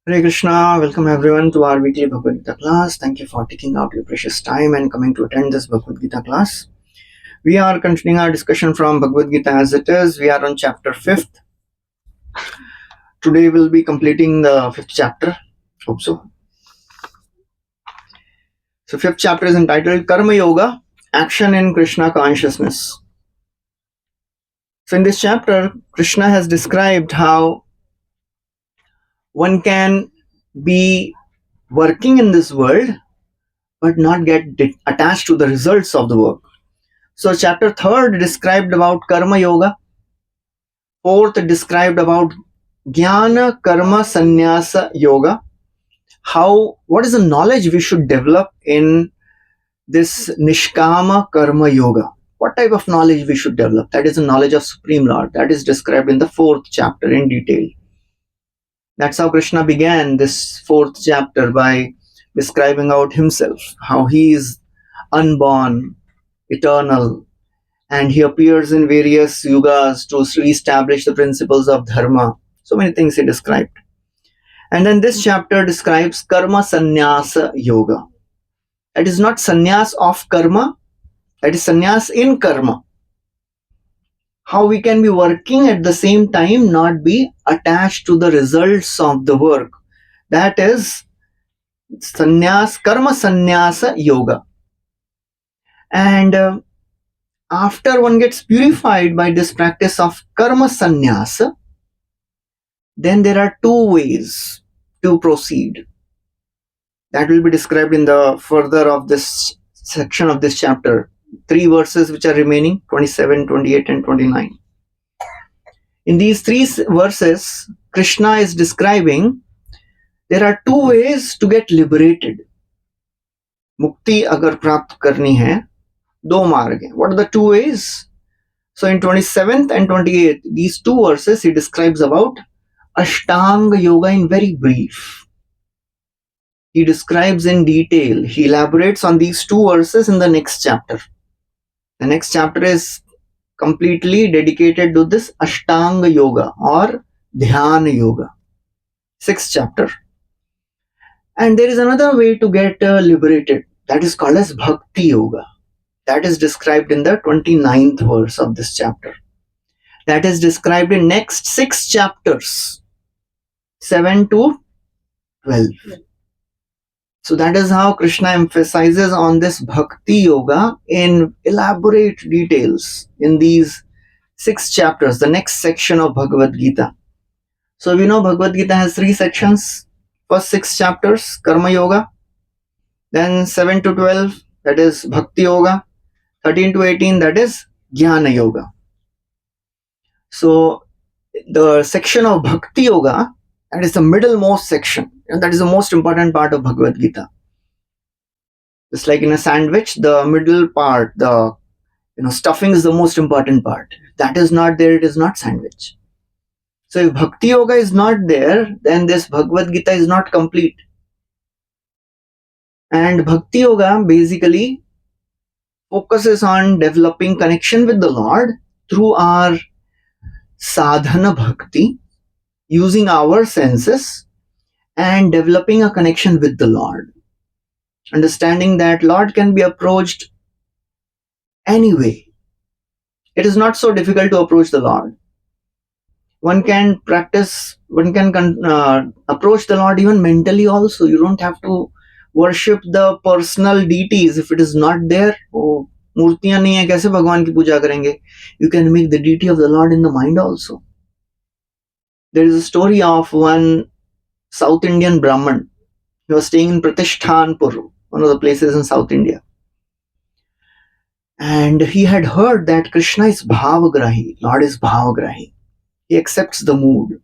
Hare Krishna, welcome everyone to our weekly Bhagavad Gita class. Thank you for taking out your precious time and coming to attend this Bhagavad Gita class. We are continuing our discussion from Bhagavad Gita as it is. We are on chapter 5th. Today we'll be completing the 5th chapter. Hope so. So 5th chapter is entitled Karma Yoga, Action in Krishna Consciousness. So in this chapter, Krishna has described how one can be working in this world but not get attached to the results of the work. So chapter 3rd described about Karma Yoga. 4th described about Jnana Karma Sannyasa Yoga. What is the knowledge we should develop in this Nishkama Karma Yoga? What type of knowledge we should develop? That is the knowledge of Supreme Lord. That is described in the 4th chapter in detail. That's how Krishna began this 4th chapter, by describing out himself, how he is unborn, eternal, and he appears in various yugas to re-establish the principles of dharma. So many things he described. And then this chapter describes Karma Sannyasa Yoga. That is not sannyas of karma, that is sannyas in karma. How we can be working at the same time, not be attached to the results of the work. That is Karma Sannyasa Yoga. And after one gets purified by this practice of Karma Sannyasa, then there are 2 ways to proceed. That will be described in the further of this section of this chapter. 3 verses which are remaining, 27, 28 and 29. In these 3 verses, Krishna is describing there are 2 ways to get liberated. Mukti agar prapt karni hai, 2 marg hai. What are the 2 ways? So in 27th and 28th, these 2 verses he describes about Ashtanga Yoga in very brief. He describes in detail. He elaborates on these 2 verses in the next chapter. The next chapter is completely dedicated to this Ashtanga Yoga or Dhyana Yoga. 6th chapter. And there is another way to get liberated. That is called as Bhakti Yoga. That is described in the 29th verse of this chapter. That is described in next 6 chapters, 7 to 12. So that is how Krishna emphasizes on this Bhakti Yoga in elaborate details in these 6 chapters, the next section of Bhagavad Gita. So we know Bhagavad Gita has 3 sections. First 6 chapters, Karma Yoga. Then 7 to 12, that is Bhakti Yoga. 13 to 18, that is Jnana Yoga. So the section of Bhakti Yoga, that is the middlemost section, and that is the most important part of Bhagavad Gita. Just like in a sandwich, the middle part, the stuffing is the most important part. If that is not there, it is not sandwich. So if Bhakti Yoga is not there, then this Bhagavad Gita is not complete. And Bhakti Yoga basically focuses on developing connection with the Lord through our sadhana bhakti, using our senses and developing a connection with the Lord. Understanding that Lord can be approached anyway. It is not so difficult to approach the Lord. One can approach the Lord even mentally also. You don't have to worship the personal deities. If it is not there, मूर्तियां नहीं है, कैसे भगवान की पूजा करेंगे? You can make the deity of the Lord in the mind also. There is a story of one South Indian Brahman. He was staying in Pratishtanpur, one of the places in South India. And he had heard that Krishna is Bhavagrahi, Lord is Bhavagrahi. He accepts the mood.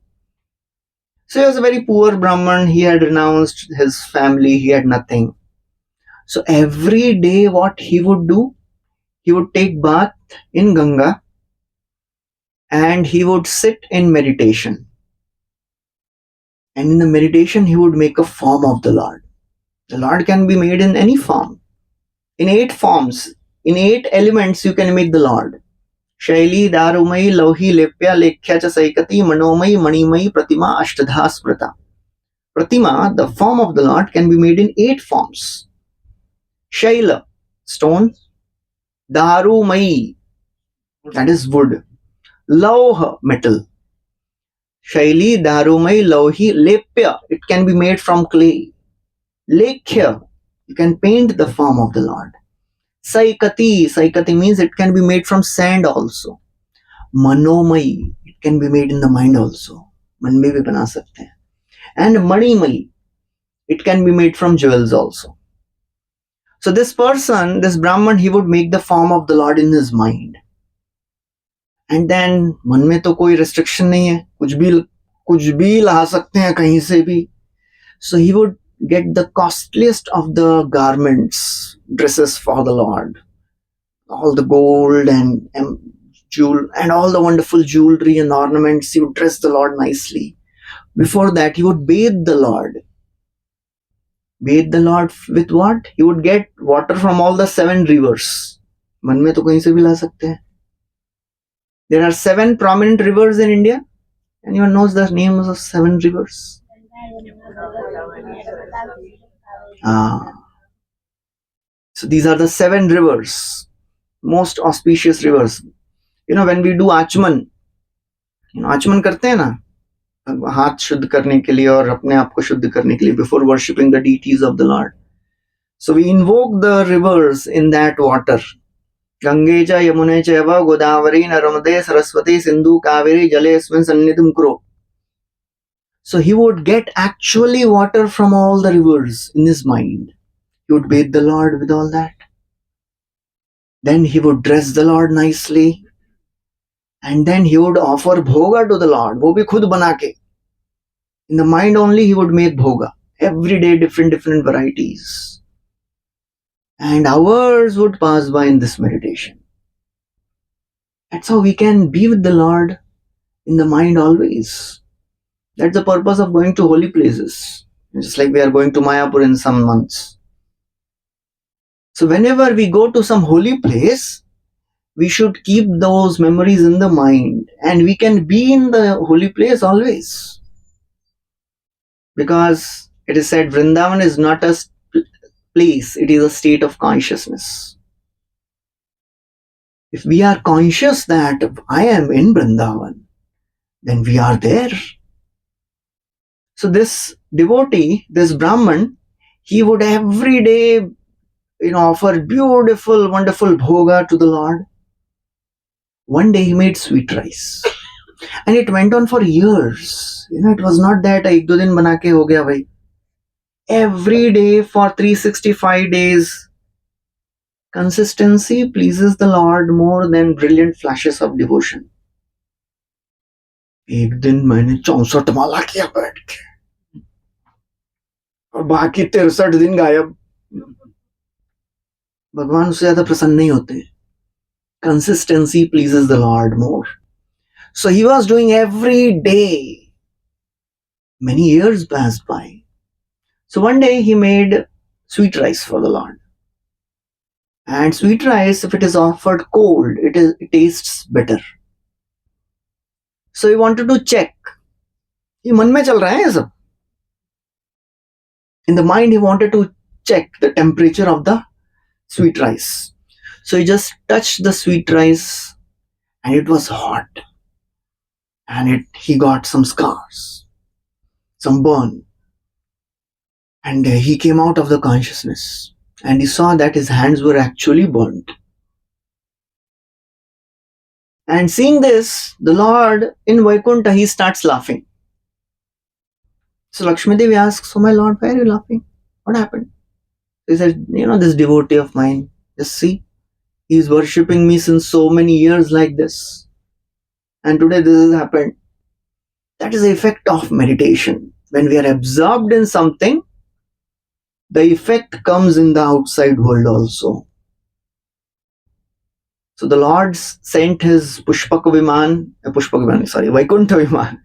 So he was a very poor Brahman. He had renounced his family. He had nothing. So every day what he would do, he would take bath in Ganga and he would sit in meditation. And in the meditation, he would make a form of the Lord. The Lord can be made in any form. In 8 forms, in 8 elements, you can make the Lord. Shaili, Darumai, Lauhi, Lepya, Lekhya, Cha Saikati, Manomai, Manimai, Pratima, Ashtadha, Sprata. Pratima, the form of the Lord, can be made in 8 forms. Shaila, stone. Darumai, that is wood. Lauha, metal. Shaili, Darumai, Lauhi, Lepya, it can be made from clay. Lekhya, you can paint the form of the Lord. Saikati, Saikati means it can be made from sand also. Manomai, it can be made in the mind also. मन में भी बना सकते हैं. And Manimai, it can be made from jewels also. So this person, this Brahman, he would make the form of the Lord in his mind. And then मन में तो कोई restriction नहीं है, कुछ भी ला सकते हैं कहीं से भी. So he would get the costliest of the garments, dresses for the Lord, all the gold and jewel and all the wonderful jewelry and ornaments. He would dress the Lord nicely. Before that, he would bathe the Lord. Bathe the Lord with what? He would get water from all the 7 rivers. मन में तो कहीं से भी ला सकते हैं. There are 7 prominent rivers in India. Anyone knows the names of 7 rivers? So these are the 7 rivers, most auspicious rivers. When we do Achman, Achman करते हैं ना, हाथ शुद्ध करने के लिए और अपने आप को शुद्ध करने के लिए, before worshipping the deities of the Lord. So we invoke the rivers in that water. Gange cha Yamune chaiva Godavari Narmade Saraswati Sindhu Kaveri Jalesmin Sannidham Kuro. So he would get actually water from all the rivers in his mind. He would bathe the Lord with all that. Then he would dress the Lord nicely. And then he would offer bhoga to the Lord. वो भी खुद बना के. In the mind only he would make bhoga. Every day different varieties. And hours would pass by in this meditation. That's how we can be with the Lord in the mind always. That's the purpose of going to holy places. Just like we are going to Mayapur in some months. So whenever we go to some holy place, we should keep those memories in the mind, and we can be in the holy place always. Because it is said Vrindavan is not a place, it is a state of consciousness. If we are conscious that I am in Vrindavan, then we are there. So this devotee, this Brahman, he would every day offer beautiful, wonderful bhoga to the Lord. One day he made sweet rice. And it went on for years. It was not that ek do din bana ke ho gaya bhai. Every day for 365 days. Consistency pleases the Lord more than brilliant flashes of devotion. एक दिन मैंने 64 माला किया बैठ के और बाकी 63 दिन गायब. भगवान उससे ज्यादा प्रसन्न नहीं होते. Consistency pleases the Lord more. So he was doing every day. Many years passed by. So one day he made sweet rice for the Lord. And sweet rice, if it is offered cold, it tastes better. So he wanted to check. ये मन में चल रहा है ये सब. In the mind, he wanted to check the temperature of the sweet rice. So he just touched the sweet rice and it was hot. And he got some scars, some burn. And he came out of the consciousness and he saw that his hands were actually burnt. And seeing this, the Lord in Vaikuntha, he starts laughing. So Lakshmi Devi asks, "So my Lord, why are you laughing? What happened?" He said, this devotee of mine, just see, he is worshipping me since so many years like this. And today this has happened. That is the effect of meditation. When we are absorbed in something, the effect comes in the outside world also. So the Lord sent his Vaikuntha Viman.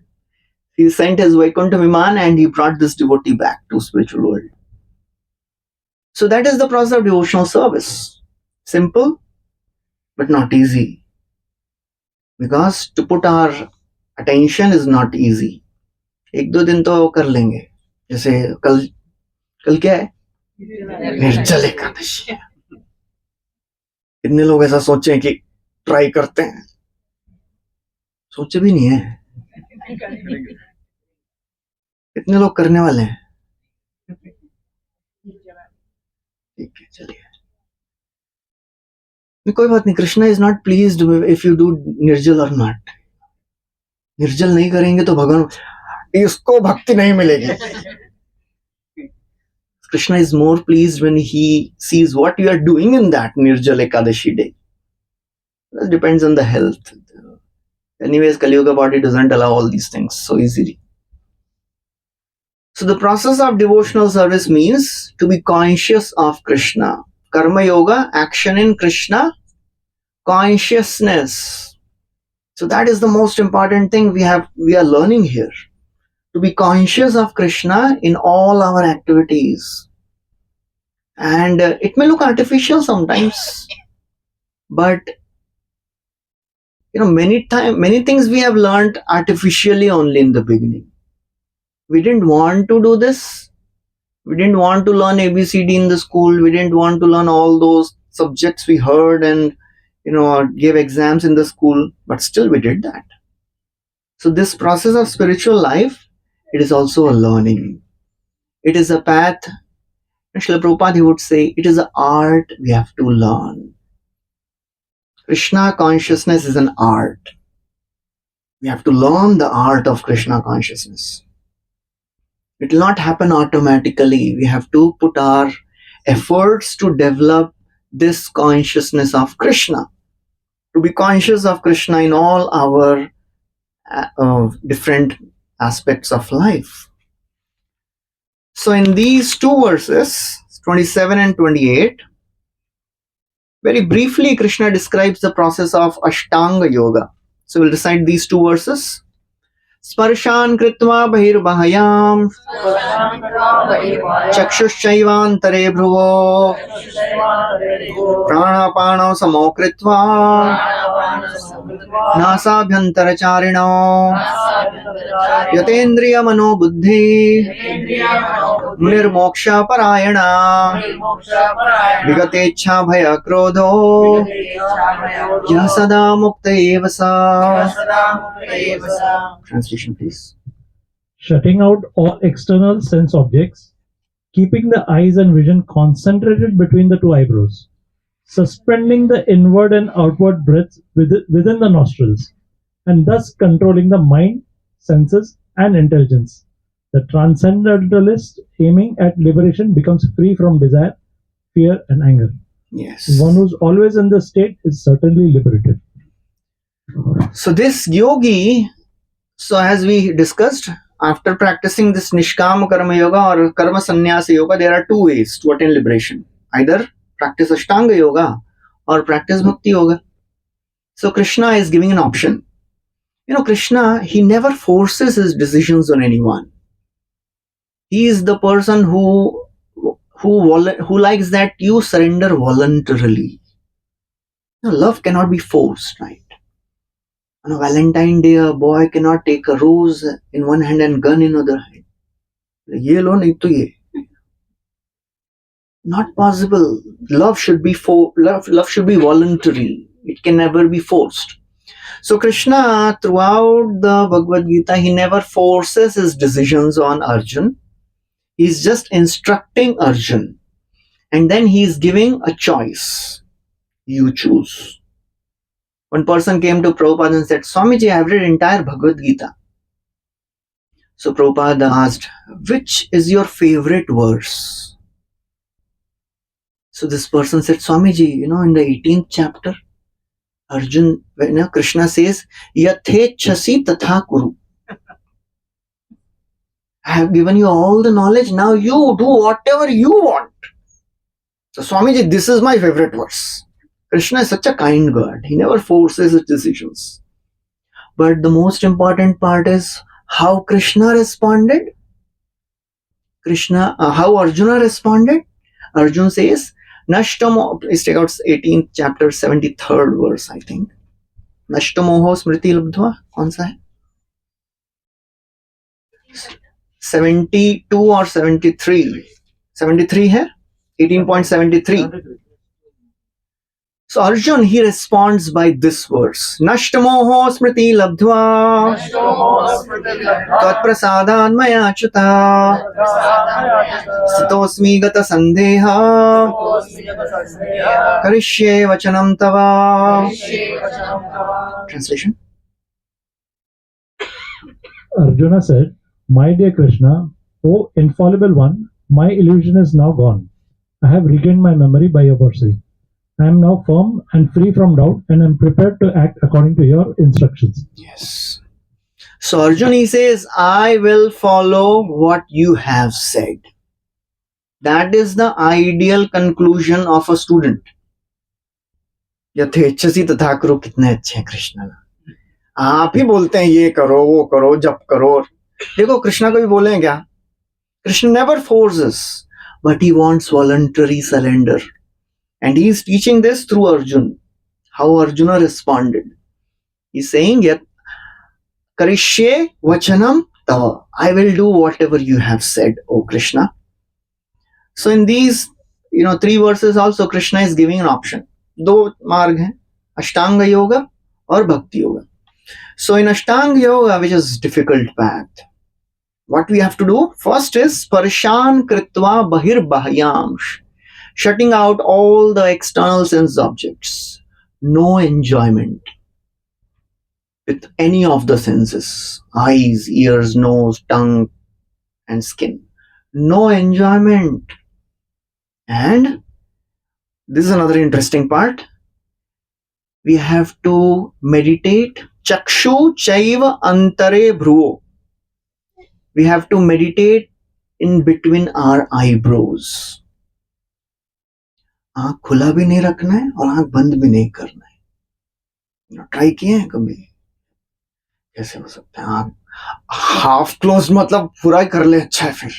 He sent his Vaikuntha Viman and he brought this devotee back to spiritual world. So that is the process of devotional service. Simple, but not easy. Because to put our attention is not easy. एक दो दिन तो कर लेंगे. जैसे कल कल क्या है, निर्जल एकादशी है। कितने लोग ऐसा सोचे कि ट्राई करते हैं, सोचे भी नहीं है। कितने लोग करने वाले हैं? ठीक है, चलिए, कोई बात नहीं। Krishna is not pleased if you do निर्जल और नॉट। निर्जल नहीं करेंगे तो भगवान, इसको भक्ति नहीं मिलेगी। Krishna is more pleased when he sees what you are doing in that Nirjal Ekadashi day. That depends on the health. Anyways, Kali Yuga body doesn't allow all these things so easily. So the process of devotional service means to be conscious of Krishna. Karma Yoga, action in Krishna, consciousness. So that is the most important thing we are learning here. To be conscious of Krishna in all our activities. And it may look artificial sometimes, but many things we have learned artificially only in the beginning. We didn't want to do this. We didn't want to learn ABCD in the school. We didn't want to learn all those subjects we heard and gave exams in the school, but still we did that. So this process of spiritual life, it is also a learning. It is a path. Srila Prabhupada, he would say, it is an art we have to learn. Krishna consciousness is an art. We have to learn the art of Krishna consciousness. It will not happen automatically. We have to put our efforts to develop this consciousness of Krishna. To be conscious of Krishna in all our different aspects of life. So in these two verses, 27 and 28, very briefly Krishna describes the process of Ashtanga Yoga. So we'll recite these two verses. Sparshan kritva bahirvahayam चक्षुश्चैवान्तरे भ्रुवो प्राणापानौ समो कृत्वा नासाभ्यन्तरचारिणौ यतेन्द्रियमनोबुद्धि मुनिर्मोक्षपरायणा विगतेच्छा भयक्रोधो यः सदा मुक्त एव स. Translation, please. Shutting out all external sense objects, keeping the eyes and vision concentrated between the two eyebrows, suspending the inward and outward breaths within the nostrils, and thus controlling the mind, senses, and intelligence. The transcendentalist aiming at liberation becomes free from desire, fear, and anger. Yes. One who's always in this state is certainly liberated. So this yogi, so as we discussed, after practicing this Nishkama Karma Yoga or Karma Sannyasa Yoga, there are two ways to attain liberation. Either practice Ashtanga Yoga or practice Bhakti Yoga. So Krishna is giving an option. Krishna, he never forces his decisions on anyone. He is the person who likes that you surrender voluntarily. Love cannot be forced, right? On a Valentine Day, a boy cannot take a rose in one hand and gun in other hand. Ye lo nahi to ye. Not possible. Love should be voluntary. It can never be forced. So Krishna, throughout the Bhagavad Gita, he never forces his decisions on Arjun. He's just instructing Arjun. And then he's giving a choice. You choose. One person came to Prabhupada and said, Swamiji, I have read entire Bhagavad Gita. So Prabhupada asked, which is your favorite verse? So this person said, Swamiji, in the 18th chapter, Arjun, Krishna says, Yathechasi tatha kuru. I have given you all the knowledge, now you do whatever you want. So Swamiji, this is my favorite verse. Krishna is such a kind God. He never forces his decisions. But the most important part is how Krishna responded. How Arjuna responded. Arjuna says, Nashtamo, please take out 18th chapter, 73rd verse, I think. Nashtamoho smriti labdhva. Kaun sa hai? 72 or 73? 73 है 18.73. So Arjun, he responds by this verse: Nashtamoho smriti labdhva tat prasadad maya chuta sitosmi gata sandeha karishye vachanam tava. Translation. Arjuna said, "My dear Krishna, O infallible one, my illusion is now gone. I have regained my memory by your mercy. I am now firm and free from doubt, and I am prepared to act according to your instructions." Yes. So Arjun, he says, I will follow what you have said. That is the ideal conclusion of a student. यथेच्छसी तथा करो, कितने अच्छे हैं कृष्ण। आप ही बोलते हैं ये करो वो करो जप करो। देखो कृष्णा कभी बोले हैं क्या? Krishna never forces, but he wants voluntary surrender. And he is teaching this through Arjun. How Arjuna responded. He's saying, yet karishye vachanam tava. I will do whatever you have said, O Krishna. So in these, 3 verses also Krishna is giving an option. दो मार्ग हैं, अष्टांग yoga और bhakti yoga. So in ashtanga yoga, which is difficult path, what we have to do first is parshan kritva bahir bahyamsh, shutting out all the external sense objects. No enjoyment with any of the senses, eyes, ears, nose, tongue, and skin. No enjoyment. And this is another interesting part. We have to meditate. Chakshu chaiva antare bhruvo. We have to meditate in between our eyebrows. आंख खुला भी नहीं रखना है और आंख बंद भी नहीं करना है. ट्राई किए हैं कभी? कैसे हो सकता है? आंख हाफ क्लोज मतलब पूरा ही कर ले, अच्छा है फिर.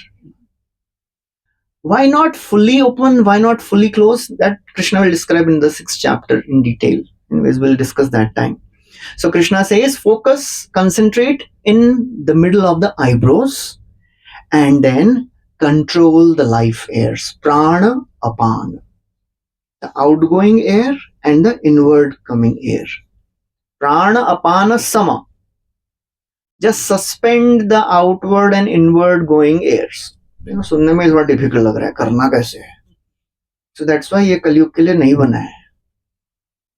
Why not fully open? Why not fully close? That Krishna will describe in the 6th chapter in detail. Anyways, we'll discuss that time. So Krishna says, focus, concentrate in the middle of the eyebrows, and then control the life airs. Prana, apana. The outgoing air and the inward coming air. Prana, apana, sama. Just suspend the outward and inward going airs. सुनने में इस बार difficult लग रहा है, करना कैसे है? So that's why ये कलयुग के लिए नहीं बना है.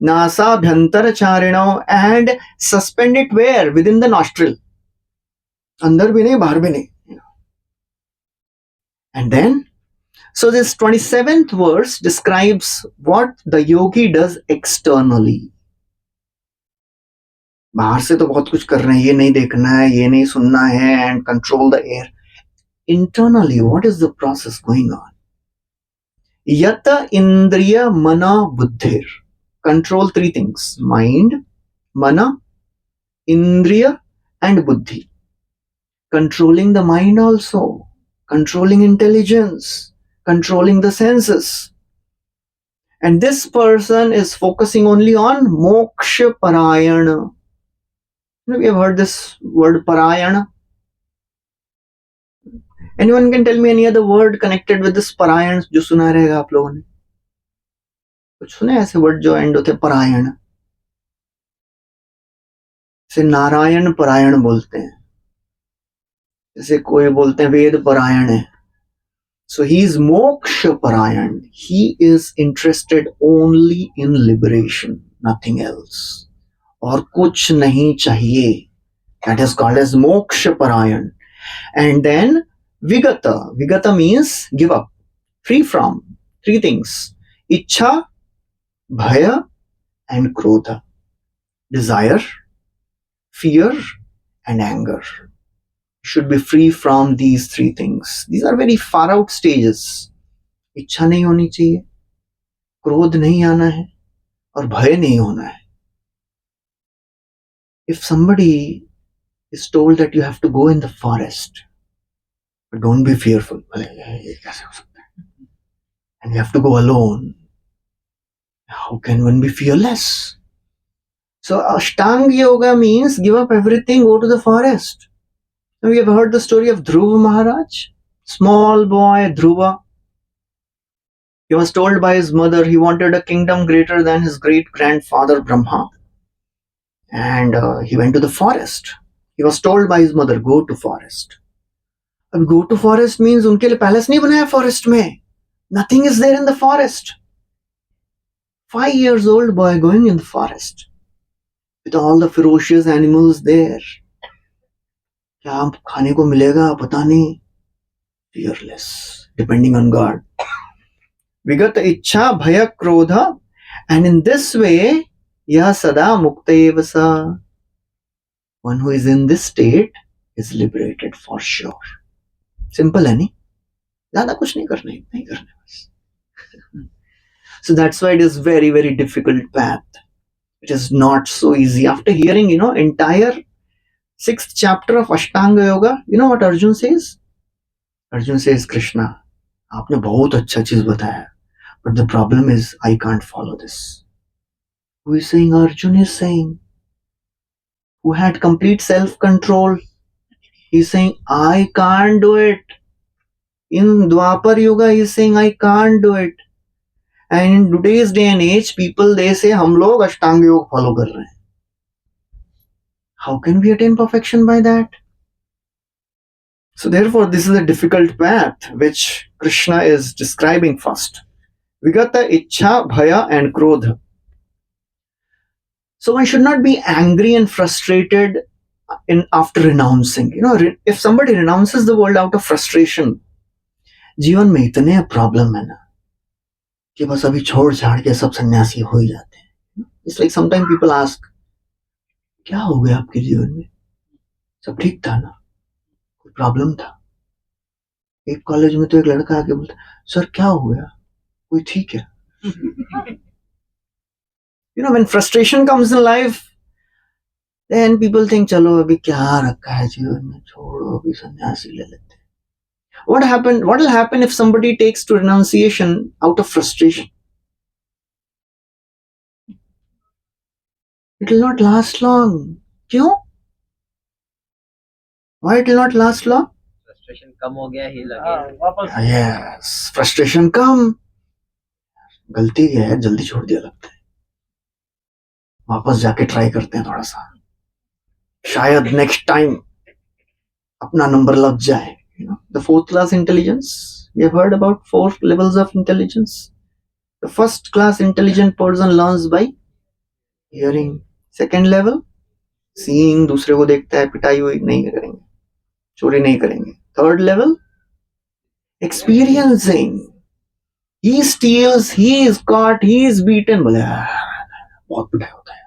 नासाभ्यंतर चारिणो, and suspend it where? Within the nostril. अंदर भी नहीं बाहर भी नहीं. And then so this 27th verse describes what the yogi does externally. बाहर से तो बहुत कुछ कर रहे हैं, ये नहीं देखना है, ये नहीं सुनना है, and control the air. Internally, what is the process going on? Yata indriya mana buddhir. Control 3 things: mind, mana, indriya, and buddhi. Controlling the mind also, controlling intelligence, controlling the senses. And this person is focusing only on moksha parayana. We have heard this word parayana. Anyone can tell me any other word connected with this parayan जो सुना रहेगा आप लोगों ने? कुछ सुने ऐसे word जो एंड होते परायण? जैसे नारायण परायण बोलते हैं, जैसे कोई बोलते हैं वेद परायण है. So he is moksha parayan. He is interested only in liberation, nothing else. और कुछ नहीं चाहिए. That is called as moksha parayan. And then vigata. Vigata means give up, free from 3 things: ichha, bhaya, and krodha. Desire, fear, and anger. Should be free from these 3 things. These are very far out stages. इच्छा नहीं होनी चाहिए, क्रोध नहीं आना है, और भय नहीं होना है. If somebody is told that you have to go in the forest, but don't be fearful, and you have to go alone, how can one be fearless? So Ashtanga Yoga means give up everything, go to the forest. Now, we have heard the story of Dhruva Maharaj. Small boy Dhruva. He was told by his mother he wanted a kingdom greater than his great grandfather Brahma. And he went to the forest. He was told by his mother, go to forest. अब go to forest means उनके लिए palace नहीं बनाया forest में. Nothing is there in the forest. 5 years old boy going in the forest with all the ferocious animals there. क्या खाने को मिलेगा पता नहीं. Fearless, depending on God. Vigata ichha bhaya krodha, and in this way, yah sada mukta evasa. One who is in this state is liberated for sure. Simple है नहीं? ज़्यादा कुछ नहीं करना है, नहीं करना बस. So that's why it is very, very difficult path. It is not so easy. After hearing, entire 6th chapter of Ashtanga Yoga, you know what Arjun says? Arjun says, Krishna, आपने बहुत अच्छा चीज बताया, but the problem is I can't follow this. Who is saying? Arjun is saying, who had complete self-control. He's saying, I can't do it. In Dwapar Yuga, he's saying, I can't do it. And in today's day and age, people, they say, हम लोग अष्टांग योग follow कर रहे हैं. How can we attain perfection by that? So therefore, this is a difficult path which Krishna is describing first. Vigata, Ichha, Bhaya and Krodha. So one should not be angry and frustrated after renouncing. If somebody renounces the world out of frustration, जीवन में इतने problem है ना कि बस अभी छोड़ छाड़ के सब सन्यासी हो ही जाते हैं. It's like sometimes people ask, क्या हो गया आपके जीवन में? सब ठीक था ना? कोई प्रॉब्लम था? एक कॉलेज में तो एक लड़का आके बोलता, सर क्या हो गया? कोई ठीक है? When frustration comes in life, then people think, चलो अभी क्या रखा है जीवन में, छोड़ो अभी सन्यासी ले लेते. What will happen if somebody takes to renunciation out of frustration? It will not last long. क्यों? Why it will not last long? Frustration कम हो गया ही लगे वापस. Yes, frustration कम. गलती क्या है, जल्दी छोड़ दिया लगता है. वापस जाके ट्राई करते हैं थोड़ा सा, शायद नेक्स्ट टाइम अपना नंबर लग जाए. The 4th class intelligence. We have heard about 4 levels of intelligence. The 1st class intelligent person learns by hearing. 2nd level, seeing, दूसरे को देखता है, पिटाई हुई नहीं करेंगे, चोरी नहीं करेंगे. 3rd level, experiencing. He steals, he is caught, he is beaten. बोले बहुत पिटाई होता है.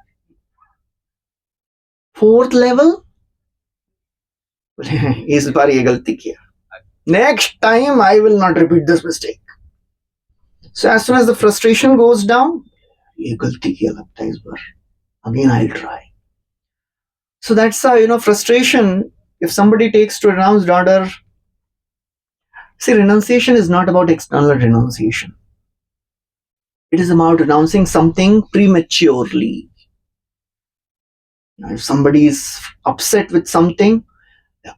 4th level, इस बार ये गलती किया, next time I will not repeat this mistake. So as soon as the frustration goes down, ये गलती किया लगता है इस बार, again I'll try. So that's how, frustration, if somebody takes to renounce order. See, renunciation is not about external renunciation. It is about renouncing something prematurely. If somebody is upset with something,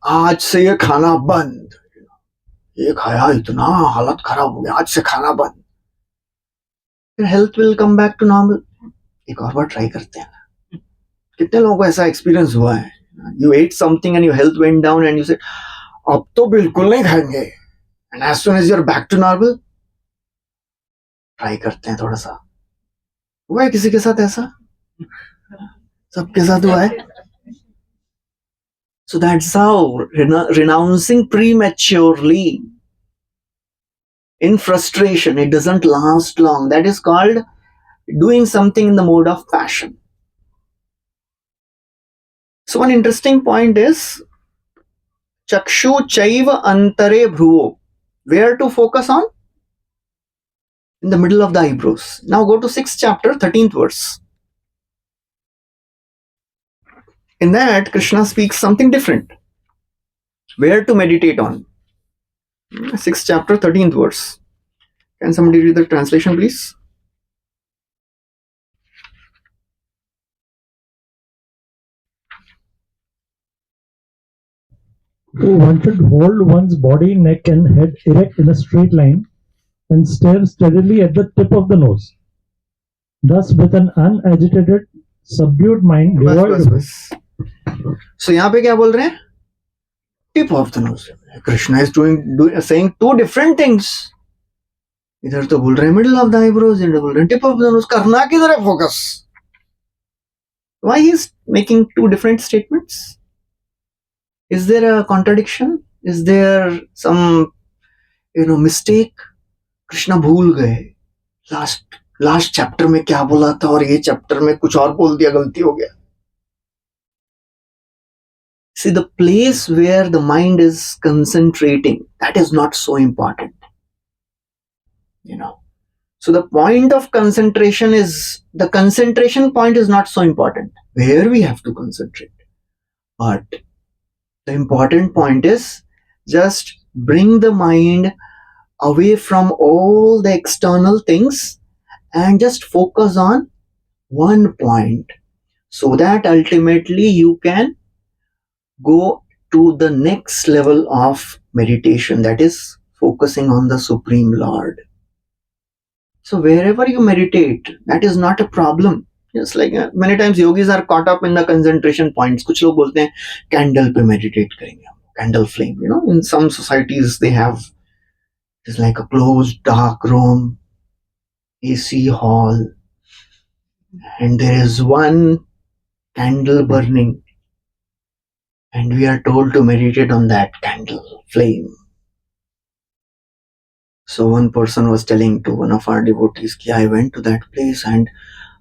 आज से ये खाना बंद, ये खाया इतना हालत खराब हो गया, आज से खाना बंद. Your health will come back to normal. एक और बार ट्राई करते हैं. कितने लोगों को ऐसा एक्सपीरियंस हुआ है? You ate something and your health went down and you said, अब तो बिल्कुल नहीं खाएंगे. And as soon as you're back to normal, try करते हैं थोड़ा सा. हुआ है किसी के साथ ऐसा? सबके साथ हुआ है. So that's how renouncing prematurely in frustration, it doesn't last long. That is called doing something in the mode of passion. So one interesting point is Chakshu Chaiva Antare Bhruvo. Where to focus on? In the middle of the eyebrows. Now go to 6th chapter, 13th verse. In that, Krishna speaks something different. Where to meditate on? 6th chapter, 13th verse. Can somebody read the translation, please? One should hold one's body, neck, and head erect in a straight line and stare steadily at the tip of the nose. Thus, with an unagitated, subdued mind, बस devoid बस of बस सो यहाँ पे क्या बोल रहे हैं? Tip of the nose. Krishna is saying two different things. इधर तो बोल रहे हैं मिडिल ऑफ द आईब्रोज, इधर बोल रहे हैं टिप ऑफ द नोज. करना किधर है focus? Why he is making two different statements? Is there a contradiction? Is there some mistake? Krishna भूल गए लास्ट चैप्टर में क्या बोला था और ये चैप्टर में कुछ और बोल दिया, गलती हो गया. See, the place where the mind is concentrating, that is not so important. So the point of concentration is, the concentration point is not so important, where we have to concentrate. But the important point is just bring the mind away from all the external things and just focus on one point, so that ultimately you can go to the next level of meditation, that is focusing on the Supreme Lord. So wherever you meditate, that is not a problem. Just like many times yogis are caught up in the concentration points. कुछ लोग बोलते हैं candle पे meditate करेंगे, candle flame. In some societies they have, it's like a closed dark room, AC hall, and there is one candle burning, and we are told to meditate on that candle flame. So one person was telling to one of our devotees, I went to that place and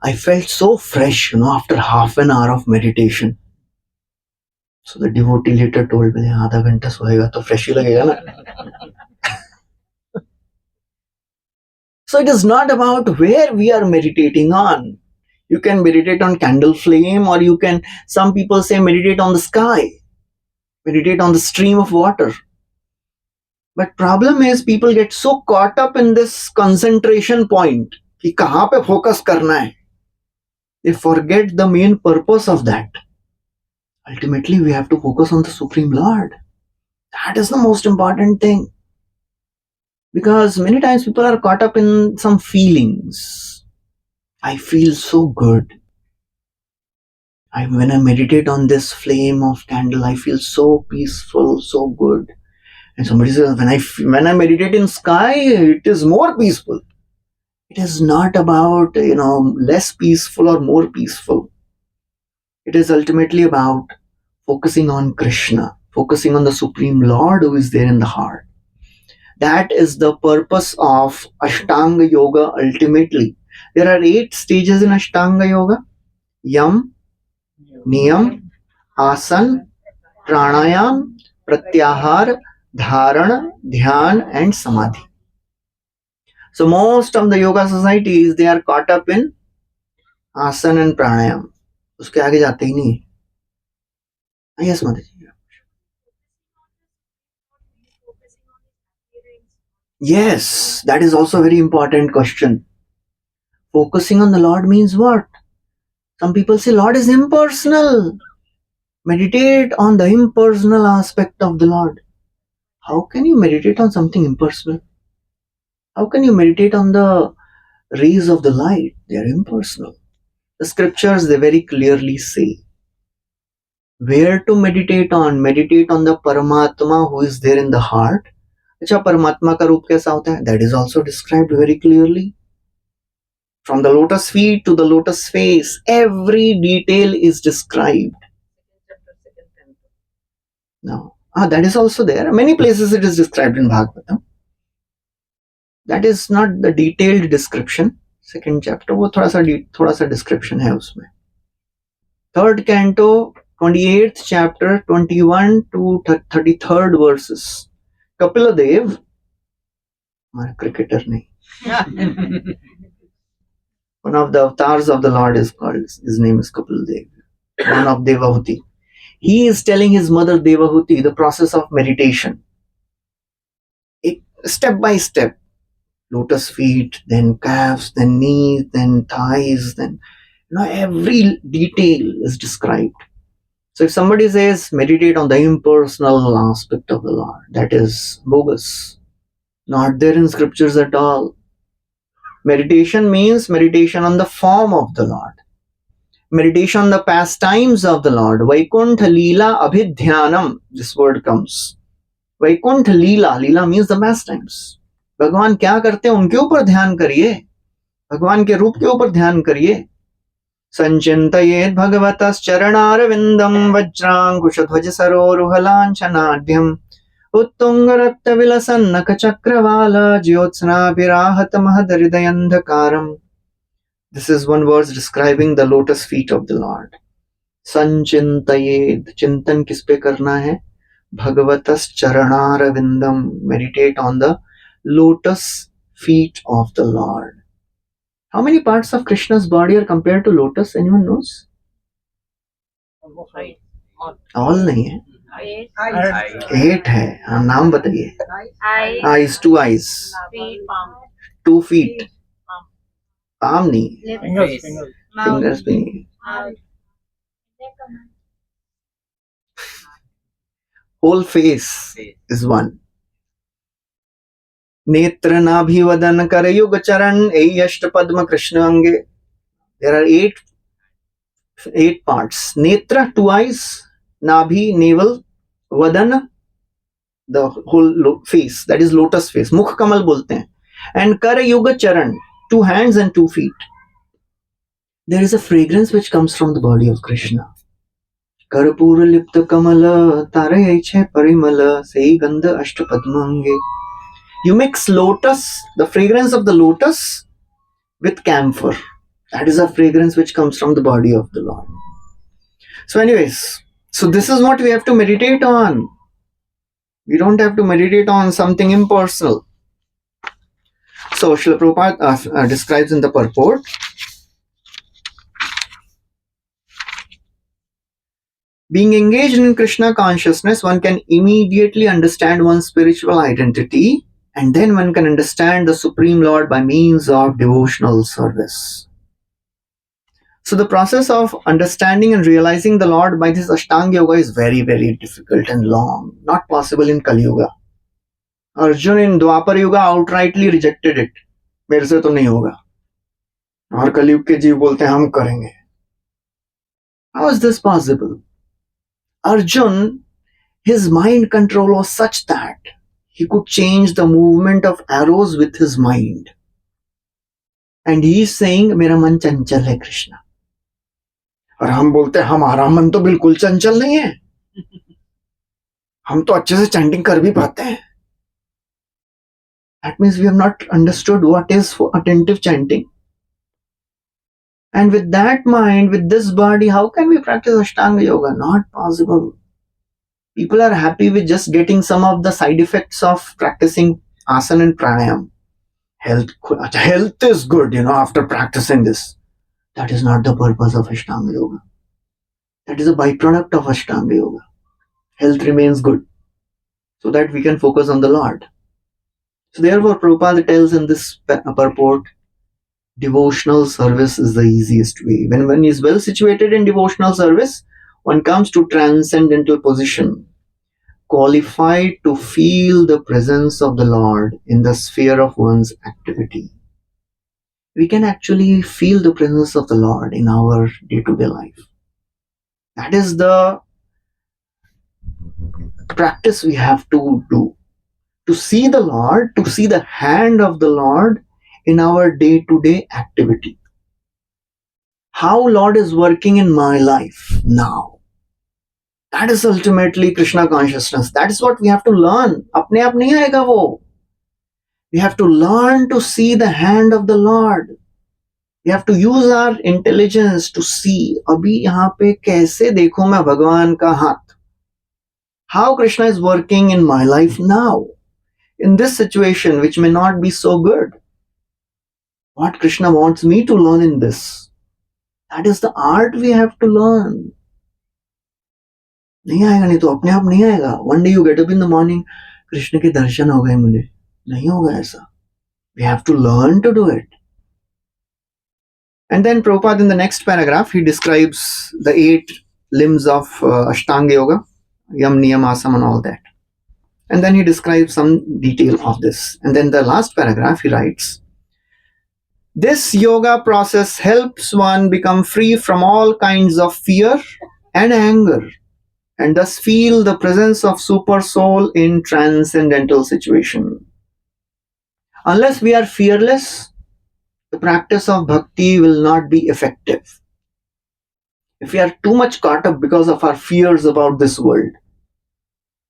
I felt so fresh, after half an hour of meditation. So the devotee later told me, आधा घंटा सोएगा तो fresh ही लगेगा ना. So it is not about where we are meditating on. You can meditate on candle flame, or some people say meditate on the sky, meditate on the stream of water. But problem is people get so caught up in this concentration point कि कहाँ पे focus करना है. They forget the main purpose of that. Ultimately, we have to focus on the Supreme Lord. That is the most important thing. Because many times people are caught up in some feelings. I feel so good. When I meditate on this flame of candle, I feel so peaceful, so good. And somebody says, when I meditate in sky, it is more peaceful. It is not about, less peaceful or more peaceful. It is ultimately about focusing on Krishna, focusing on the Supreme Lord who is there in the heart. That is the purpose of Ashtanga Yoga ultimately. There are 8 stages in Ashtanga Yoga. Yam, Niyam, Asan, Pranayam, Pratyahar, Dharan, Dhyan and Samadhi. So most of the yoga societies, they are caught up in Asan and Pranayam. उसके आगे जाते ही नहीं. Yes, Mataji. Yes, that is also a very important question. Focusing on the Lord means what? Some people say Lord is impersonal. Meditate on the impersonal aspect of the Lord. How can you meditate on something impersonal? How can you meditate on the rays of the light? They are impersonal. The scriptures, they very clearly say where to meditate on. Meditate on the Paramatma who is there in the heart. अच्छा, परमात्मा का रूप कैसा होता है? That is also described very clearly. From the lotus feet to the lotus face, every detail is described. No. That is also there. Many places it is described in Bhagavatam. That is not the detailed description. Second chapter, वो थोड़ा सा description है उसमें. Third canto, 28th chapter, 21 to 33rd verses. Kapila Dev, हमारा cricketer नहीं. One of the avatars of the Lord is called, his name is Kapila Dev, one of Devahuti. He is telling his mother Devahuti the process of meditation. Step by step. Lotus feet, then calves, then knees, then thighs, then every detail is described. So if somebody says meditate on the impersonal aspect of the Lord, that is bogus. Not there in scriptures at all. Meditation means meditation on the form of the Lord. Meditation on the pastimes of the Lord. Vaikuntha Leela Abhidhyanam. This word comes. Vaikuntha Leela. Leela means the pastimes. भगवान क्या करते हैं उनके ऊपर ध्यान करिए, भगवान के रूप के ऊपर ध्यान करिए. संचिन्तयेत् भगवतश्चरणारविन्दं वज्राङ्कुशध्वज सरोरुहलाञ्छनाढ्यम् उत्तुङ्गरक्तविलसन्नखचक्रवाल ज्योत्स्नाभिराहतमहदहृदयन्धकारम्. This is one verse describing the lotus feet of the Lord. संचिन्तयेत्, चिंतन किस पे करना है? भगवतश्चरणारविन्दम, meditate on the lotus feet of the Lord. How many parts of Krishna's body are compared to lotus? Anyone knows? All नहीं है. 8 है. हाँ, नाम बताइए. Eyes, 2 eyes. 2 feet. Palm नहीं. Fingers भी नहीं. Whole face is one. नेत्र नाभि वदन कर युग चरण ऐ अष्ट पद्म कृष्ण अंगे. There are 8 parts. Netra, 2 eyes. Nabhi, navel. Vadana, the whole face. That is lotus face. Mukh kamal bolte hain. And Kara Yuga Charan, 2 hands and 2 feet. There is a fragrance which comes from the body of Krishna. Karpura lipta kamala tarayaiche parimala sei gandha ashtapadmange. You mix lotus, the fragrance of the lotus, with camphor. That is a fragrance which comes from the body of the Lord. So anyways, so this is what we have to meditate on. We don't have to meditate on something impersonal. So Srila Prabhupada describes in the purport, being engaged in Krishna consciousness, one can immediately understand one's spiritual identity, and then one can understand the Supreme Lord by means of devotional service. So the process of understanding and realizing the Lord by this Ashtanga Yoga is very, very difficult and long. Not possible in Kali Yuga. Arjuna in Dwapar Yuga outrightly rejected it. मेरे से तो नहीं होगा. और कलयुग के जीव बोलते हैं हम करेंगे. How is this possible? Arjun, his mind control was such that he could change the movement of arrows with his mind. And he is saying, मेरा मन चंचल है कृष्णा. और हम बोलते हैं हमारा मन तो बिल्कुल चंचल नहीं है, हम तो अच्छे से चैंटिंग कर भी पाते हैं. That means we have not understood what is for attentive chanting. And with that mind, with this body, how can we practice Ashtanga Yoga? Not possible. People are happy with just getting some of the side effects of practicing asana and pranayam. Health is good, after practicing this. That is not the purpose of Ashtanga Yoga. That is a byproduct of Ashtanga Yoga. Health remains good so that we can focus on the Lord. So therefore, Prabhupada tells in this purport, devotional service is the easiest way. When one is well situated in devotional service, one comes to transcendental position, qualified to feel the presence of the Lord in the sphere of one's activity. We can actually feel the presence of the Lord in our day-to-day life. That is the practice we have to do. To see the Lord, to see the hand of the Lord in our day-to-day activity. How Lord is working in my life now. That is ultimately Krishna consciousness. That is what we have to learn. अपने आप नहीं आएगा वो. We have to learn to see the hand of the Lord. We have to use our intelligence to see. अभी यहाँ पे कैसे देखूं मैं भगवान का हाथ. How Krishna is working in my life now. In this situation which may not be so good. What Krishna wants me to learn in this. That is the art we have to learn. नहीं आएगा, नहीं तो अपने आप नहीं आएगा. One day you get up in the morning, Krishna के दर्शन हो गए मुझे. नहीं होगा ऐसा. We have to learn to do it. And then Prabhupada in the next paragraph, he describes the 8 limbs of Ashtanga Yoga, Yam, Niyam, Asam and all that. And then he describes some detail of this. And then the last paragraph he writes, this yoga process helps one become free from all kinds of fear and anger, and thus feel the presence of super soul in transcendental situation. Unless we are fearless, the practice of bhakti will not be effective. If we are too much caught up because of our fears about this world,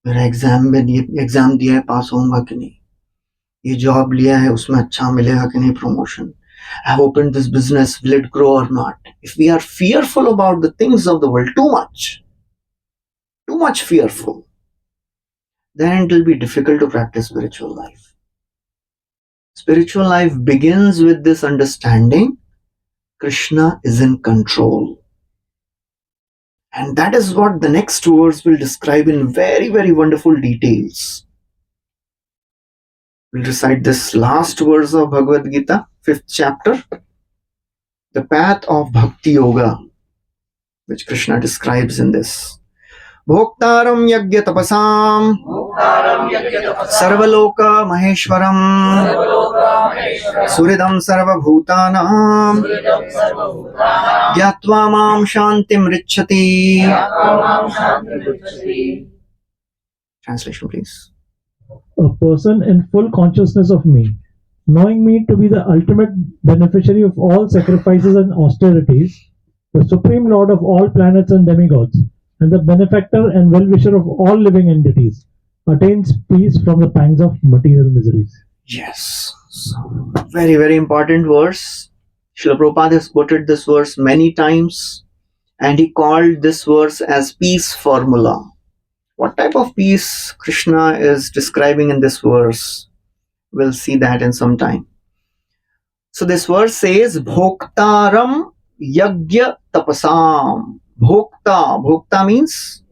मेरा exam दिया है, पास होऊंगा कि नहीं, ये job लिया है, उसमें अच्छा मिलेगा कि नहीं promotion, I have opened this business, will it grow or not? If we are fearful about the things of the world too much fearful, then it will be difficult to practice spiritual life. Spiritual life begins with this understanding Krishna is in control. And that is what the next verse will describe in very, very wonderful details. We'll recite this last verse of Bhagavad Gita, 5th chapter, the path of Bhakti Yoga, which Krishna describes in this. Bhoktaram yagya tapasam sarvaloka maheshwaram suridam sarvabhutanam gyatva mam shantim richati. Translation, please. A person in full consciousness of me, knowing me to be the ultimate beneficiary of all sacrifices and austerities, the supreme lord of all planets and demigods, and the benefactor and well-wisher of all living entities, attains peace from the pangs of material miseries. Yes. So, very, very important verse. Srila Prabhupada has quoted this verse many times, and he called this verse as peace formula. What type of peace Krishna is describing in this verse? We'll see that in some time. So this verse says, Bhoktaram yagya tapasam. Bhokta means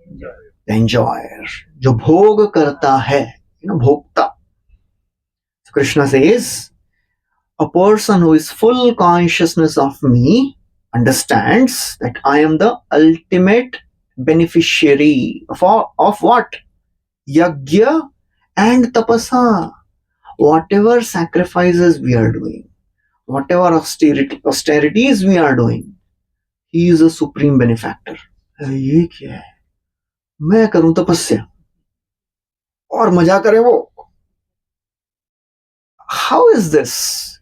the enjoyer. Jo bhog karta hai. Bhokta. So Krishna says, a person who is full consciousness of me understands that I am the ultimate beneficiary of what? Yagya and tapasa. Whatever sacrifices we are doing, whatever austerities we are doing, he is a supreme benefactor. ये क्या है? मैं करूं तपस्या और मजा करे वो. How is this?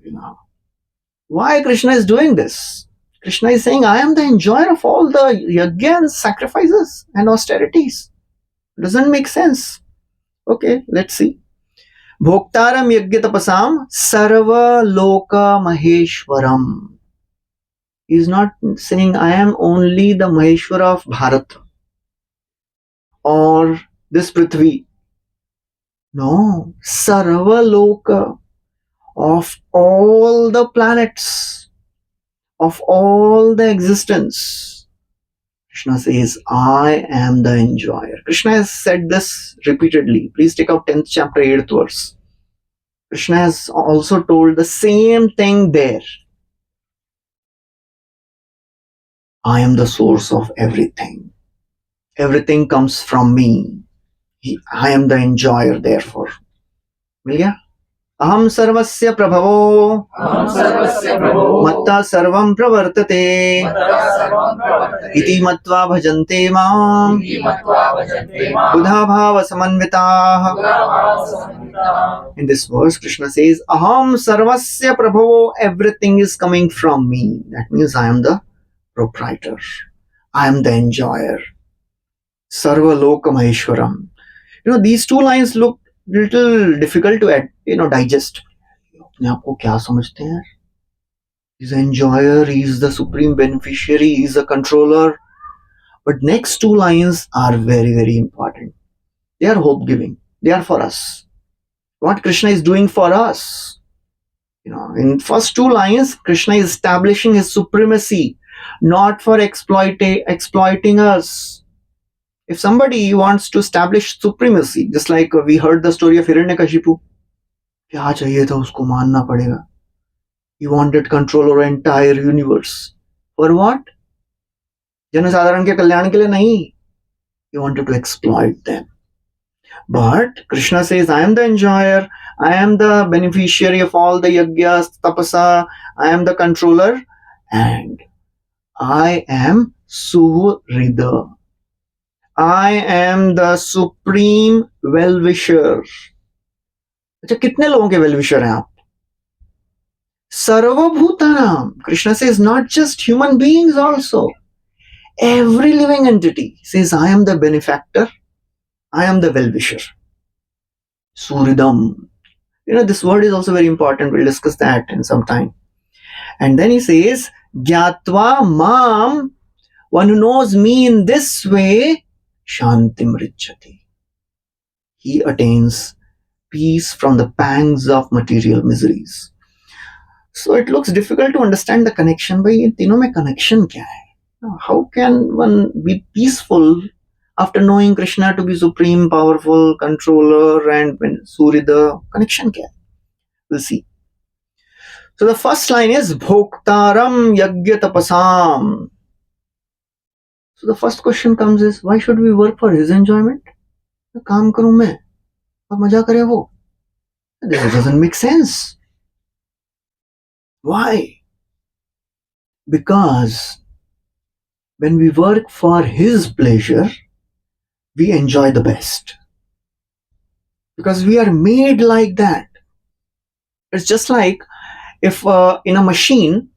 Why Krishna is doing this? Krishna is saying, I am the enjoyer of all the yajna sacrifices and austerities. Doesn't make sense. Okay, let's see. Bhoktaram yajna tapasam sarva loka maheshwaram. He is not saying I am only the Maheshwara of Bharat or this Prithvi. No, sarva loka, of all the planets, of all the existence. Krishna says, I am the enjoyer. Krishna has said this repeatedly. Please take out 10th chapter 8th verse. Krishna has also told the same thing there. I am the source of everything. Everything comes from me. I am the enjoyer, therefore. मिल गया? अहम सर्वस्य प्रभवो मत्ता सर्वं प्रवर्तते इति मत्वा भजन्ते मां बुधा भाव समन्विताः. In this verse, Krishna says, Aham sarvasya prabhavo, everything is coming from me. That means I am the proprietor. I am the enjoyer. Sarva loka maheshwaram. These two lines look little difficult to digest. अपने आप को क्या समझते हैं? He is the enjoyer, he is the supreme beneficiary, he is the controller. But next two lines are very, very important. They are hope-giving. They are for us. What Krishna is doing for us. In first two lines, Krishna is establishing his supremacy, not for exploiting us. If somebody wants to establish supremacy, just like we heard the story of Hiranyakashipu, क्या चाहिए था उसको मानना पड़ेगा. He wanted control over entire universe. For what? जनसाधारण के कल्याण के लिए नहीं. He wanted to exploit them. But Krishna says, I am the enjoyer, I am the beneficiary of all the yajnas, tapasa, I am the controller, and I am Suhrida. I am the supreme well-wisher. अच्छा, कितने लोगों के well-wisher हैं आप? Sarvabhutanam. Krishna says, not just human beings also. Every living entity says, I am the benefactor, I am the well-wisher. Suridam. This word is also very important. We'll discuss that in some time. And then he says, Gyatva Mam, one who knows me in this way, Shantim Richati. He attains peace from the pangs of material miseries. So it looks difficult to understand the connection. Bhai, in तीनों में connection क्या है? How can one be peaceful after knowing Krishna to be supreme, powerful, controller, and Surya? Connection क्या है? We'll see. So the first line is Bhoktaram Yagya Tapasam. So the first question comes is, why should we work for his enjoyment? काम करूं मैं और मजा करे वो. This doesn't make sense. Why? Because when we work for his pleasure, we enjoy the best. Because we are made like that. It's just like if in a machine,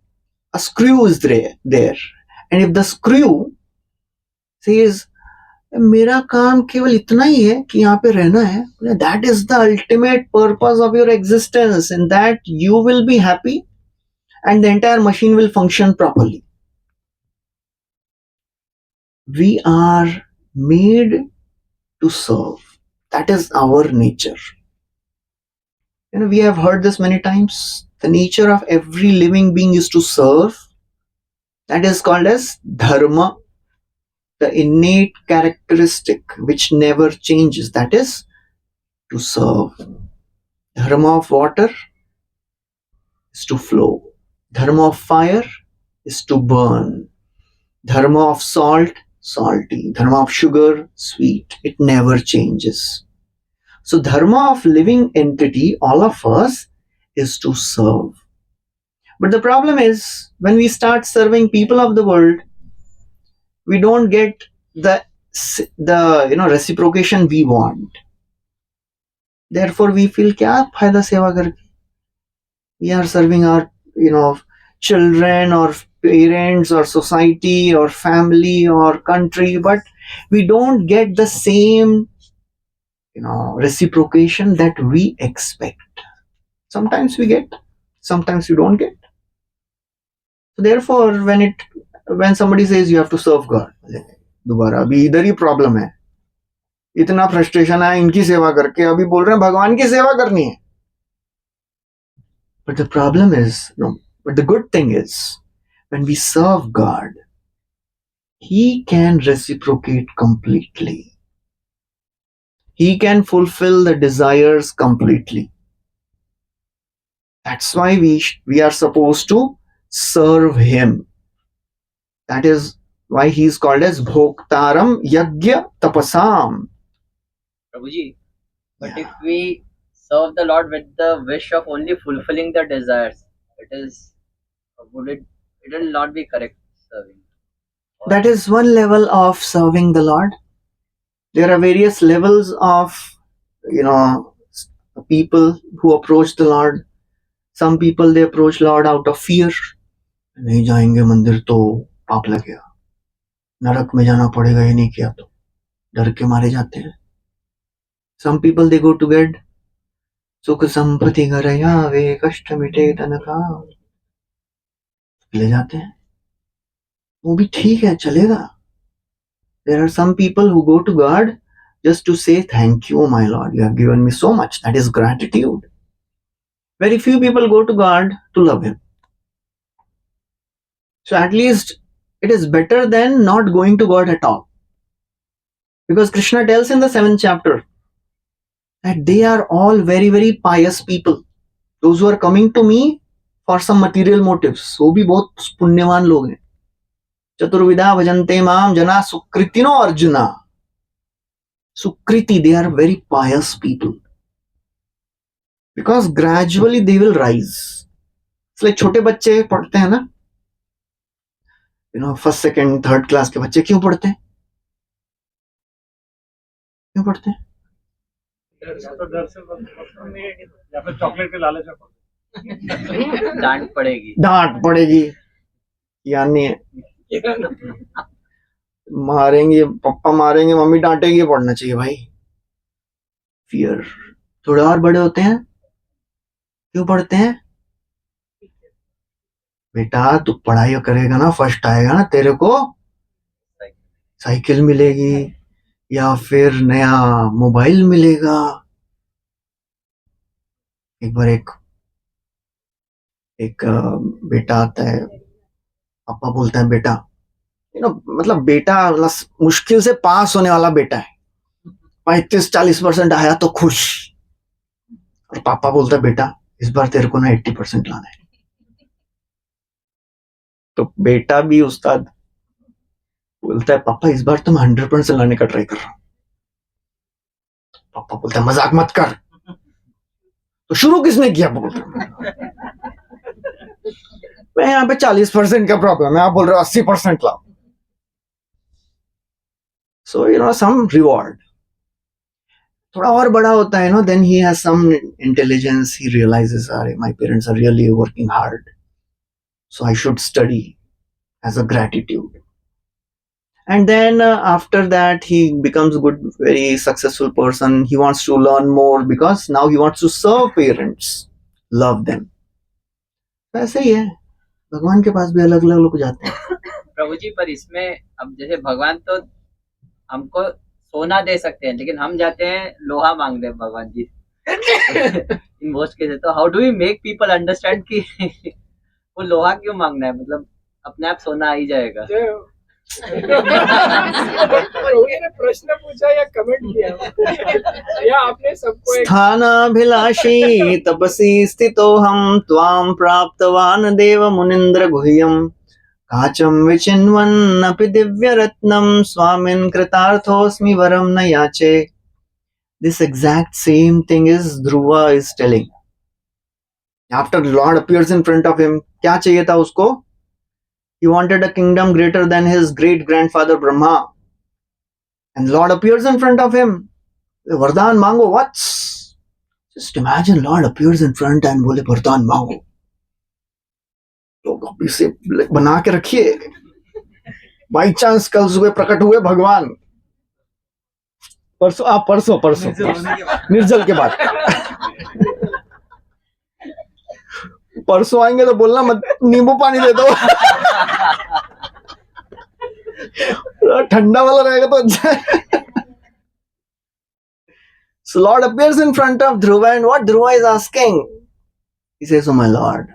a screw is there, and if the screw says, मेरा काम केवल इतना ही है कि यहाँ पे रहना है, that is the ultimate purpose of your existence, in that you will be happy and the entire machine will function properly. We are made to serve. That is our nature. We have heard this many times. The nature of every living being is to serve. That is called as dharma, the innate characteristic which never changes. That is to serve. Dharma of water is to flow. Dharma of fire is to burn. Dharma of salt, salty. Dharma of sugar, sweet. It never changes. So dharma of living entity, all of us, is to serve. But the problem is, when we start serving people of the world, we don't get the reciprocation we want. Therefore, we feel क्या फायदा सेवा करके. We are serving our children or parents or society or family or country, but we don't get the same reciprocation that we expect. Sometimes we get, sometimes you don't get. So therefore, when somebody says you have to serve God, दोबारा अभी इधर ही problem है. इतना frustration है इनकी सेवा करके, अभी बोल रहे हैं भगवान की सेवा करनी है. But the problem is, but the good thing is, when we serve God, He can reciprocate completely. He can fulfill the desires completely. That's why we are supposed to serve Him. That is why He is called as Bhoktaram Yagya Tapasam. Prabhuji, but if we serve the Lord with the wish of only fulfilling the desires, it will not be correct serving. That is one level of serving the Lord. There are various levels of people who approach the Lord. Some people, they approach Lord out of fear. नहीं जाएंगे मंदिर तो पाप लगेगा, नरक में जाना पड़ेगा, ये नहीं किया तो डर के मारे जाते हैं. Some people, they go to bed, सुख संपत्ति घर आवे, कष्ट मिटे तन का, ले जाते हैं. वो भी ठीक है, चलेगा. There are some people who go to God just to say, thank you, my Lord, you have given me so much. That is gratitude. Very few people go to God to love Him. So at least it is better than not going to God at all. Because Krishna tells in the 7th chapter that they are all very, very pious people. Those who are coming to me for some material motives, वो भी बहुत पुण्यवान लोग हैं. चतुर्विधा भजन्ते माम जना सुकृतिनो arjuna. Sukriti, they are very pious people. Because gradually they will rise. It's like छोटे बच्चे पढ़ते हैं ना, फर्स्ट सेकंड थर्ड क्लास के बच्चे क्यों पढ़ते हैं? क्यों पढ़ते हैं? डर से या फिर चॉकलेट के लालच में डांट पड़ेगी यानी मारेंगे, पापा मारेंगे, मम्मी डांटेंगे, पढ़ना चाहिए भाई. फियर. थोड़े और बड़े होते हैं, क्यों पढ़ते हैं? बेटा तू पढ़ाई करेगा ना, फर्स्ट आएगा ना, तेरे को साइकिल मिलेगी या फिर नया मोबाइल मिलेगा. एक बार एक बेटा आता है, पापा बोलता है बेटा, मतलब बेटा मुश्किल से पास होने वाला बेटा है, 35-40% आया तो खुश. और पापा बोलता है बेटा इस बार तेरे को ना 80% लाना है. तो बेटा भी उस्ताद बोलता है पापा इस बार तो मैं 100% लाने का ट्राई कर रहा हूं. पापा बोलता है मजाक मत कर, तो शुरू किसने किया? मैं यहाँ पे 40% का प्रॉब्लम है, आप बोल रहे हो 80% लाओ. So some reward. थोड़ा और बड़ा होता है then he has some intelligence, he realizes अरे my parents are really working hard, so I should study as a gratitude. And then after that he becomes good, very successful person. He wants to learn more because now he wants to serve parents, love them. ऐसे ही है, भगवान के पास भी अलग अलग लोग जाते हैं. प्रभु जी, पर इसमें अब जैसे भगवान तो हमको सोना दे सकते हैं, लेकिन हम जाते हैं लोहा मांगते हैं भगवान जी इन मोस्ट केसेस. तो how do we make people understand कि वो लोहा क्यों मांगना है? मतलब अपने आप सोना आ ही जाएगा. ने प्रश्न पूछा या कमेंट किया या आपने सबको स्थानाभिलाषी तपसी स्थितो हम त्वां प्राप्तवान देव मुनिन्द्र गुह्यम काचम विचिन्वन्नपि दिव्य रत्नम स्वामिन् कृतार्थोस्मि वरम न याचे. This exact same thing is Dhruva is telling. After Lord appears in front of him, क्या चाहिए था उसको? He wanted a kingdom greater than his great grandfather Brahma. And Lord appears in front of him. Vardhan मांगो. What? Just imagine Lord appears in front and बोले वरदान मांगो. लोग अभी से बना के रखिए, बाई चांस कल सुबह प्रकट हुए भगवान. परसों निर्जल के बाद परसों आएंगे तो बोलना मत नींबू पानी दे दो ठंडा वाला रहेगा तो अच्छा है. So Lord appears in front of Dhruva, and what Dhruva is asking? He says, "Oh my Lord,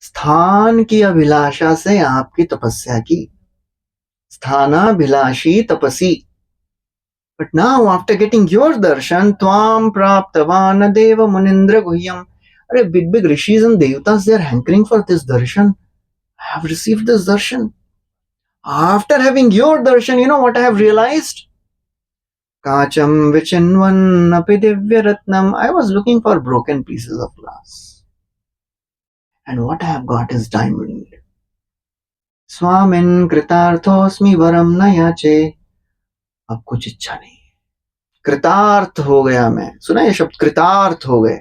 स्थान की अभिलाषा से आपकी तपस्या की, स्थानाभिलाषी Tapasi. But now after getting your darshan, tvam praptavan deva munindra guhyam." Are big rishis and devatas, they are hankering for this darshan. I have received this darshan. After having your darshan, you know what I have realized? Kacham vichinvan api divya ratnam. I was looking for broken pieces of glass. And what I have got is diamond. Swamin kritarthosmi varam na yache. अब कुछ इच्छा नहीं, कृतार्थ हो गया मैं. सुना ये शब्द, कृतार्थ हो गए,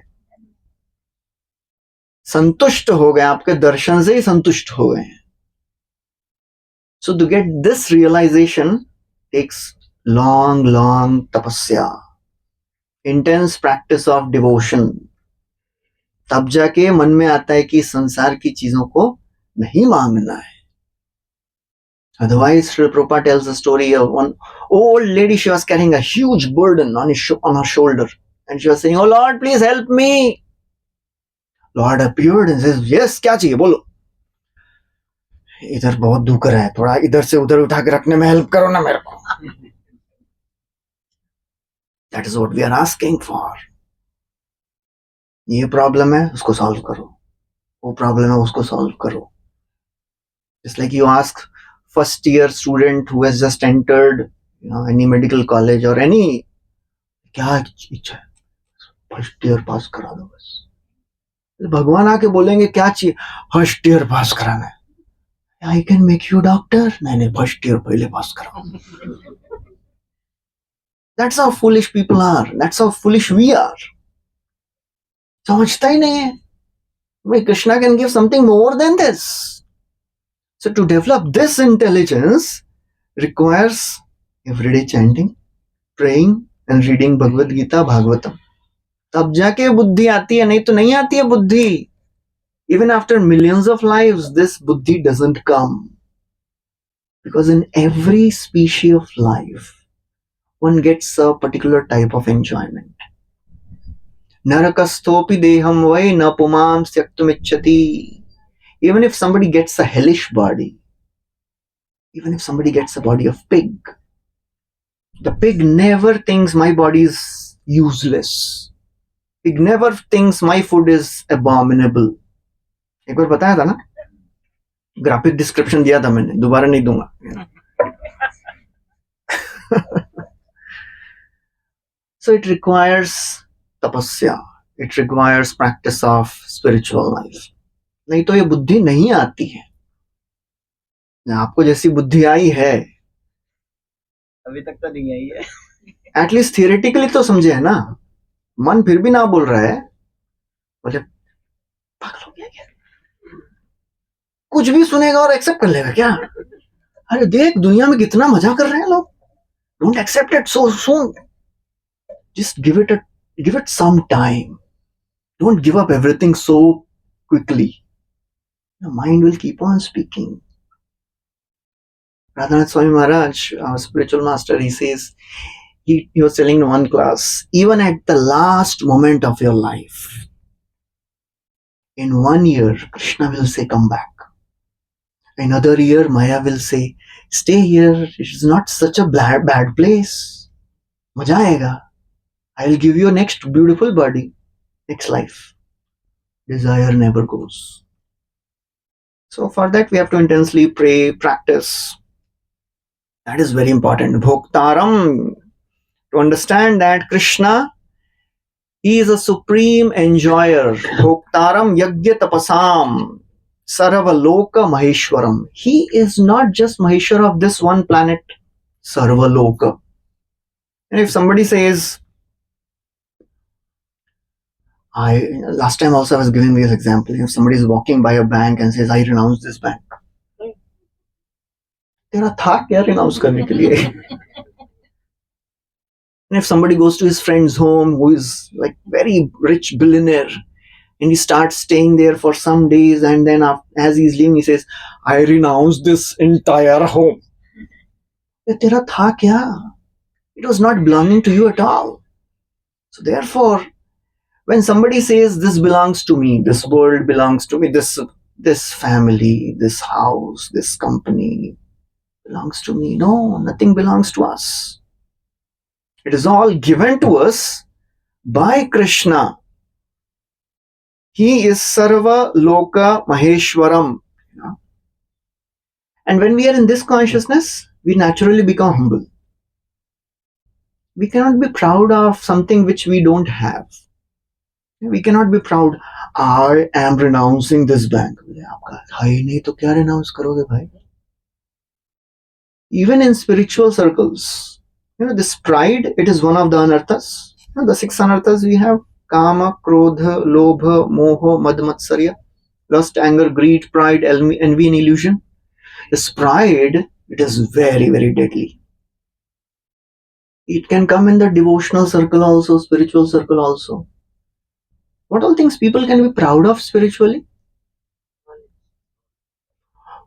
संतुष्ट हो गए, आपके दर्शन से ही संतुष्ट हो गए. So to get this realization takes long tapasya, intense practice of devotion. तब जाके मन में आता है कि संसार की चीजों को नहीं मांगना है. Otherwise, Srila Prabhupada tells a story of one old lady. She was carrying a huge burden on her shoulder, and she was saying, "Oh Lord, please help me." Lord appeared and says, "Yes, क्या चाहिए बोलो." इधर बहुत दुख रहा है, थोड़ा इधर से उधर उठा के रखने में हेल्प करो ना मेरे को. That is what we are asking for. ये प्रॉब्लम है, उसको सॉल्व करो. वो प्रॉब्लम है, उसको सॉल्व करो. Just like you ask first year student who has just entered, any medical college or any, क्या इच्छा है, फर्स्ट ईयर पास करा दो बस. भगवान आके बोलेंगे क्या चाहिए, फर्स्ट ईयर पास कराना है. I can make you doctor. नहीं, फर्स्ट ईयर पहले पास कराओ. That's how foolish people are. That's how foolish we are. समझता ही नहीं है. Krishna can give something more than this. So to develop this intelligence requires everyday chanting, praying and reading Bhagavad Gita, Bhagavatam. तब जाके बुद्धि आती है, नहीं तो नहीं आती है बुद्धि. Even after millions of lives, this buddhi doesn't come. Because in every species of life, one gets a particular type of enjoyment. Narakastopi deham vai na pumam syaktumichati. Even if somebody gets a hellish body, even if somebody gets a body of pig, the pig never thinks my body is useless. Pig never thinks my food is abominable. एक बार बताया था ना, graphic description दिया था मैंने, दोबारा नहीं दूंगा. So it requires tapasya. It requires practice of spiritual life. नहीं तो ये बुद्धि नहीं आती है. आपको जैसी बुद्धि आई है, अभी तक तो नहीं आई है. एटलीस्ट थियोरेटिकली तो समझे है ना. मन फिर भी ना बोल रहा है, बोले पागल हो गया क्या, कुछ भी सुनेगा और एक्सेप्ट कर लेगा क्या. अरे देख दुनिया में कितना मजा कर रहे हैं लोग. Don't accept it so soon. Just give it some time. Don't give up everything so quickly. The mind will keep on speaking. Radhanath Swami Maharaj, our spiritual master, he says, he was telling in one class, even at the last moment of your life, in 1 year, Krishna will say, come back. Another year, Maya will say, stay here. It is not such a bad place. Maja aayega. I will give you a next beautiful body, next life. Desire never goes. So for that we have to intensely pray, practice. That is very important. Bhoktaram, to understand that Krishna, he is a supreme enjoyer. Bhoktaram yagya tapasam sarva loka maheshwaram. He is not just Maheshwar of this one planet, sarva loka. And if somebody says, last time also I was giving this example. If somebody is walking by a bank and says, I renounce this bank. तेरा था क्या renounce करने के लिए? And if somebody goes to his friend's home who is like very rich billionaire and he starts staying there for some days and then as he's leaving he says, I renounce this entire home. तेरा था क्या? It was not belonging to you at all. So therefore, when somebody says this belongs to me, this world belongs to me, this family, this house, this company belongs to me. No, nothing belongs to us. It is all given to us by Krishna. He is Sarva Loka Maheshwaram. And when we are in this consciousness, we naturally become humble. We cannot be proud of something which we don't have. We cannot be proud. I am renouncing this bank. आपका है ही नहीं तो क्या renounce करोगे भाई? Even in spiritual circles, this pride, it is one of the anarthas. The 6 anarthas we have: Kama, Krodha, Lobha, Moha, Mad, Matsarya. Lust, anger, greed, pride, envy and illusion. This pride, it is very, very deadly. It can come in the devotional circle also, spiritual circle also. What all things people can be proud of spiritually?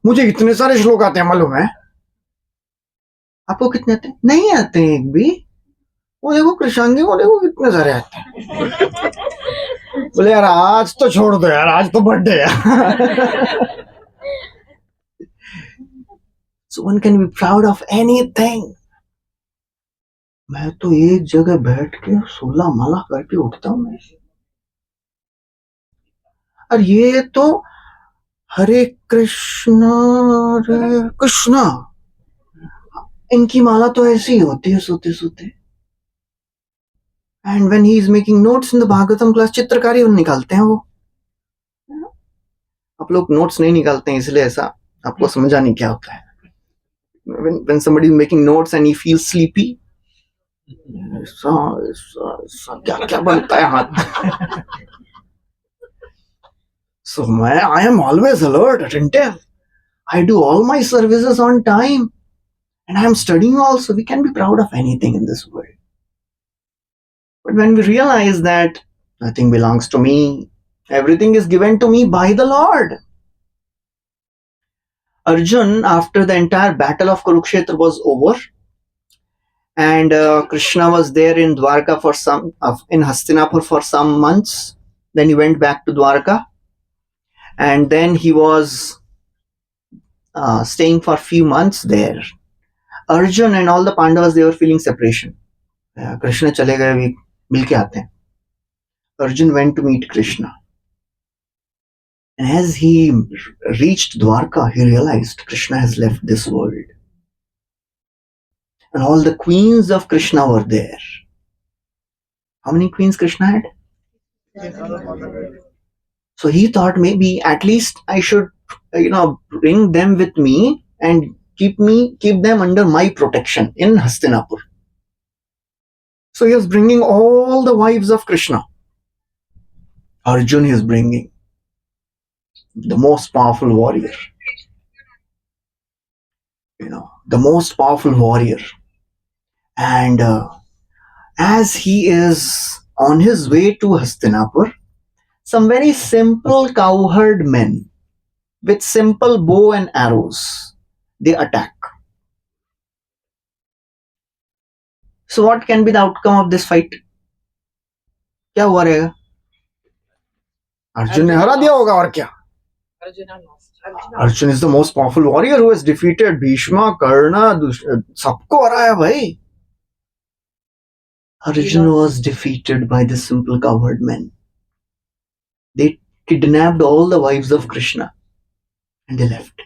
मुझे इतने सारे श्लोक आते हैं मालूम है. आपको कितने आते हैं? नहीं आते हैं एक भी. वो देखो कृष्णांगी को देखो कितने सारे आते हैं. बोले यार आज तो छोड़ दो यार, आज तो बर्थडे है. So one can be proud of anything. मैं तो एक जगह बैठ के 16 माला करके उठता हूँ मैं. और ये तो हरे कृष्णा हरे कृष्णा, इनकी माला तो ऐसी ही होती है सोते सोते. And when he is making notes in the Bhagavatam class, चित्रकारी निकालते हैं वो. आप लोग नोट्स नहीं निकालते हैं इसलिए ऐसा आपको समझा नहीं क्या होता है. when somebody is making notes and he feels sleepy, क्या क्या बनता है हाथ. So I am always alert, attentive. I do all my services on time, and I am studying also. We can be proud of anything in this world. But when we realize that nothing belongs to me, everything is given to me by the Lord. Arjun, after the entire battle of Kurukshetra was over, and Krishna was there in Dwarka for in Hastinapur for some months. Then he went back to Dwarka, and then he was staying for a few months there. Arjun and all the Pandavas, they were feeling separation. Krishna chale gaye, we milke aate hain. Arjun went to meet Krishna, and as he reached Dwarka, he realized Krishna has left this world, and all the queens of Krishna were there. How many queens Krishna had? So he thought maybe at least I should, bring them with me and keep them under my protection in Hastinapur. So he was bringing all the wives of Krishna. Arjun is bringing the most powerful warrior. The most powerful warrior. And as he is on his way to Hastinapur, some very simple cowherd men with simple bow and arrows, they attack. So what can be the outcome of this fight? क्या हुआ रहेगा? अर्जुन ने हरा दिया होगा और क्या? Arjun is the most powerful warrior who has defeated Bhishma, Karna, सबको हराया भाई. Arjun was defeated by the simple cowherd men. They kidnapped all the wives of Krishna and they left.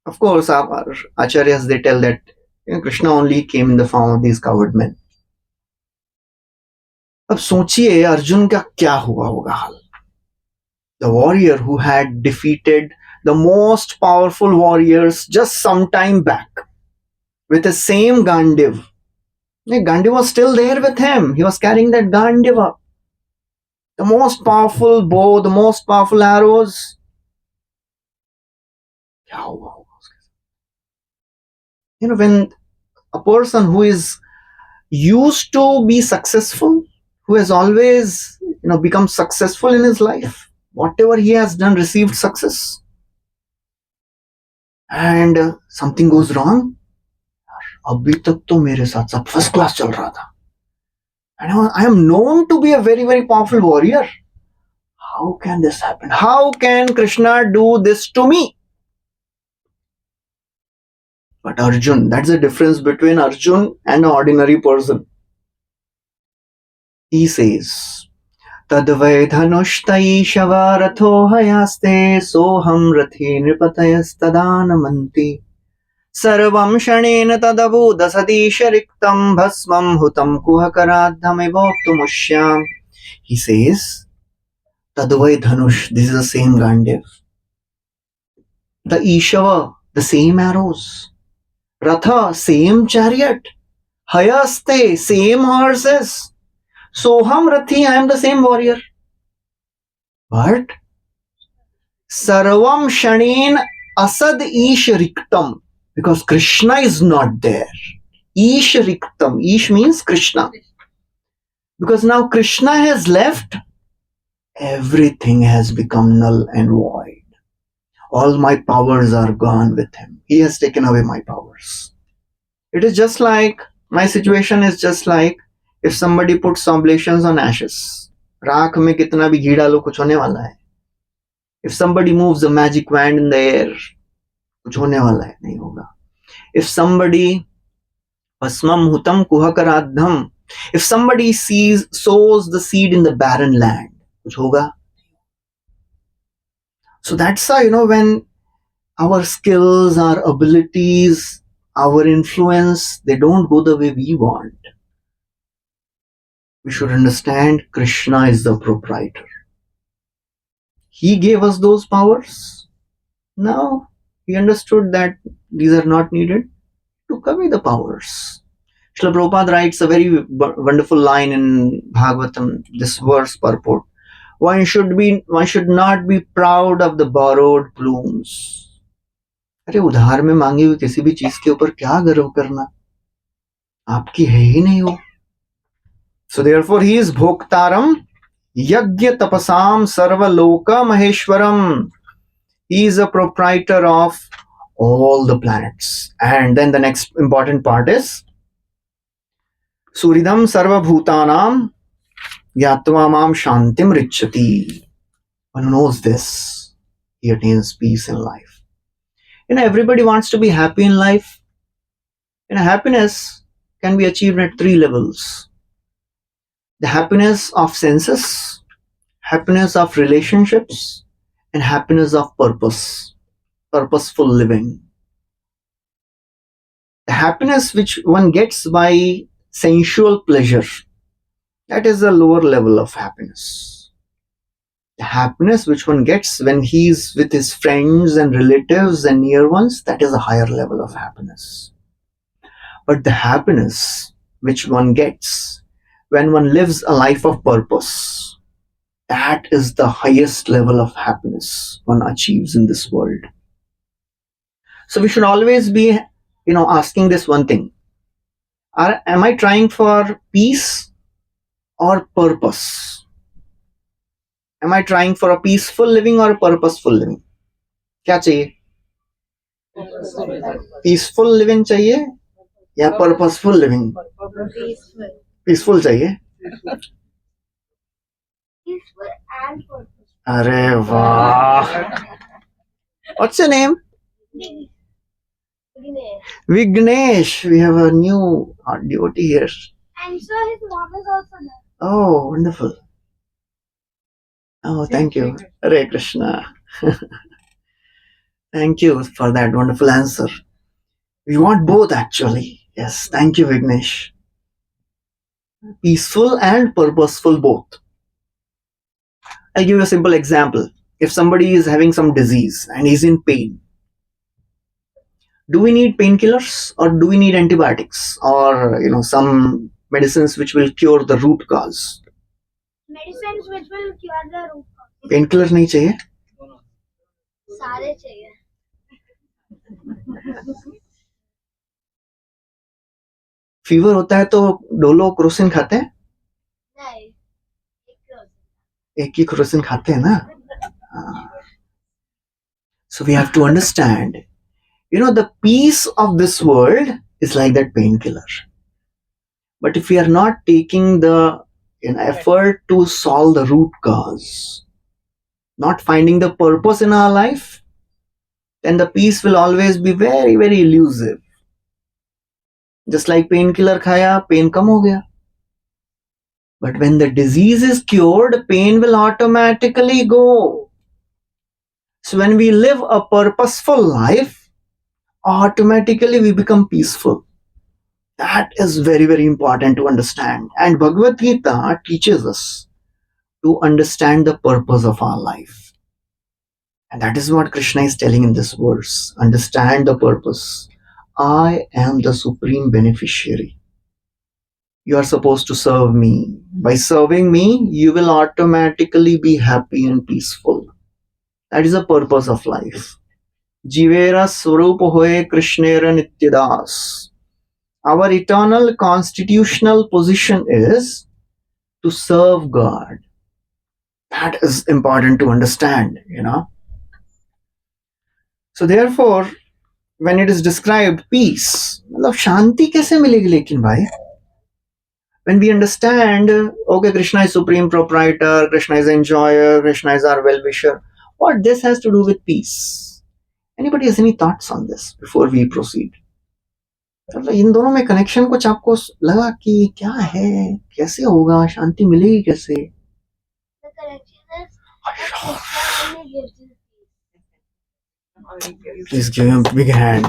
Of course, our acharyas, they tell that Krishna only came in the form of these cowherd men. अब सोचिए अर्जुन का क्या हुआ होगा हाल. The warrior who had defeated the most powerful warriors just some time back with the same Gandiv. Gandiv was still there with him. He was carrying that Gandiva. The most powerful bow, the most powerful arrows. क्या हुआ होगा उसके साथ? When a person who is used to be successful, who has always become successful in his life, whatever he has done received success, and something goes wrong. अभी तक तो मेरे साथ सब फर्स्ट क्लास चल रहा था, and I am known to be a very very powerful warrior. How can this happen? How can Krishna do this to me? But Arjun, that's the difference between Arjun and an ordinary person. He says, Tadvai dhanushtai shavaratho hayaste soham rathi nripatayastadanamanti sarvam shanena tadavu dasadishariktam bhasmam hutam kuhakaradhamevoptumushyam. He says, Tadvai dhanush, this is the same Gandiv. The Ishava, the same arrows. Ratha, same chariot. Hayaste, same horses. Soham Rathi, I am the same warrior. But Sarvam Shanen Asad Ish Riktam, because Krishna is not there. Ish Riktam. Ish means Krishna. Because now Krishna has left, everything has become null and void. All my powers are gone with him. He has taken away my powers. It is just like, my situation is just like if somebody puts oblations on ashes. राख में कितना भी घी डालो कुछ होने वाला है. If somebody moves a magic wand in the air, कुछ होने वाला है, नहीं होगा. If somebody भस्मम हुतम कुहकराद्धम, if somebody sows the seed in the barren land, कुछ होगा. So that's how, when our skills, our abilities, our influence, they don't go the way we want, we should understand Krishna is the proprietor. He gave us those powers. Now he understood that these are not needed, took away the powers. Srila Prabhupada writes a very wonderful line in Bhagavatam, this verse purport. One should not be proud of the borrowed plumes. अरे उधार में मांगी हुई किसी भी चीज के ऊपर क्या गर्व करना, आपकी है ही नहीं वो. So therefore he is Bhoktaram Yagya Tapasam Sarvaloka Maheshwaram. He is a proprietor of all the planets. And then the next important part is Suridam Sarva Bhutanam Yatva Mam Shantim Richati. One who knows this, he attains peace in life. Everybody wants to be happy in life. Happiness can be achieved at 3 levels. The happiness of senses, happiness of relationships, and happiness of purpose, purposeful living. The happiness which one gets by sensual pleasure, that is a lower level of happiness. The happiness which one gets when he is with his friends and relatives and near ones, that is a higher level of happiness. But the happiness which one gets when one lives a life of purpose, that is the highest level of happiness one achieves in this world. So we should always be, asking this one thing. Am I trying for peace or purpose? Am I trying for a peaceful living or a purposeful living? क्या चाहिए? Peaceful living चाहिए या purposeful living? Peaceful चाहिए. Peaceful and purposeful. अरे वाह. What's your name? Vignesh. We have a new devotee here. And so his mom is also there. Oh, wonderful. Oh, thank you. Hare Krishna. Thank you for that wonderful answer. We want both actually. Yes, thank you, Vignesh. Peaceful and purposeful both. I'll give you a simple example. If somebody is having some disease and is in pain, do we need painkillers or do we need antibiotics or some medicines which will cure the root cause? Medicines which will cure the root cause. Painkiller नहीं चाहिए? सारे चाहिए. Fever होता है तो Dolo Crocin खाते हैं? नहीं, एक ही क्रोसिन खाते हैं ना. So we have to understand, the peace of this world is like that painkiller. But if we are not taking the effort to solve the root cause, not finding the purpose in our life, then the peace will always be very, very elusive. Just like painkiller khaya, pain kam ho gaya. But when the disease is cured, pain will automatically go. So when we live a purposeful life, automatically we become peaceful. That is very, very important to understand. And Bhagavad Gita teaches us to understand the purpose of our life. And that is what Krishna is telling in this verse. Understand the purpose. I am the supreme beneficiary. You are supposed to serve me. By serving me, you will automatically be happy and peaceful. That is the purpose of life. Jivera Swarup Hoye Krishnera Nityadas. Our eternal constitutional position is to serve God. That is important to understand, So therefore, when it is described peace, मतलब शांति कैसे मिलेगी लेकिन भाई? When we understand, okay, Krishna is supreme proprietor, Krishna is enjoyer, Krishna is our well-wisher, what this has to do with peace? Anybody has any thoughts on this before we proceed? मतलब इन दोनों में connection कुछ आपको लगा कि क्या है, कैसे होगा, शांति मिलेगी कैसे? The connection is that Krishna only gives you peace. Please give him a big hand.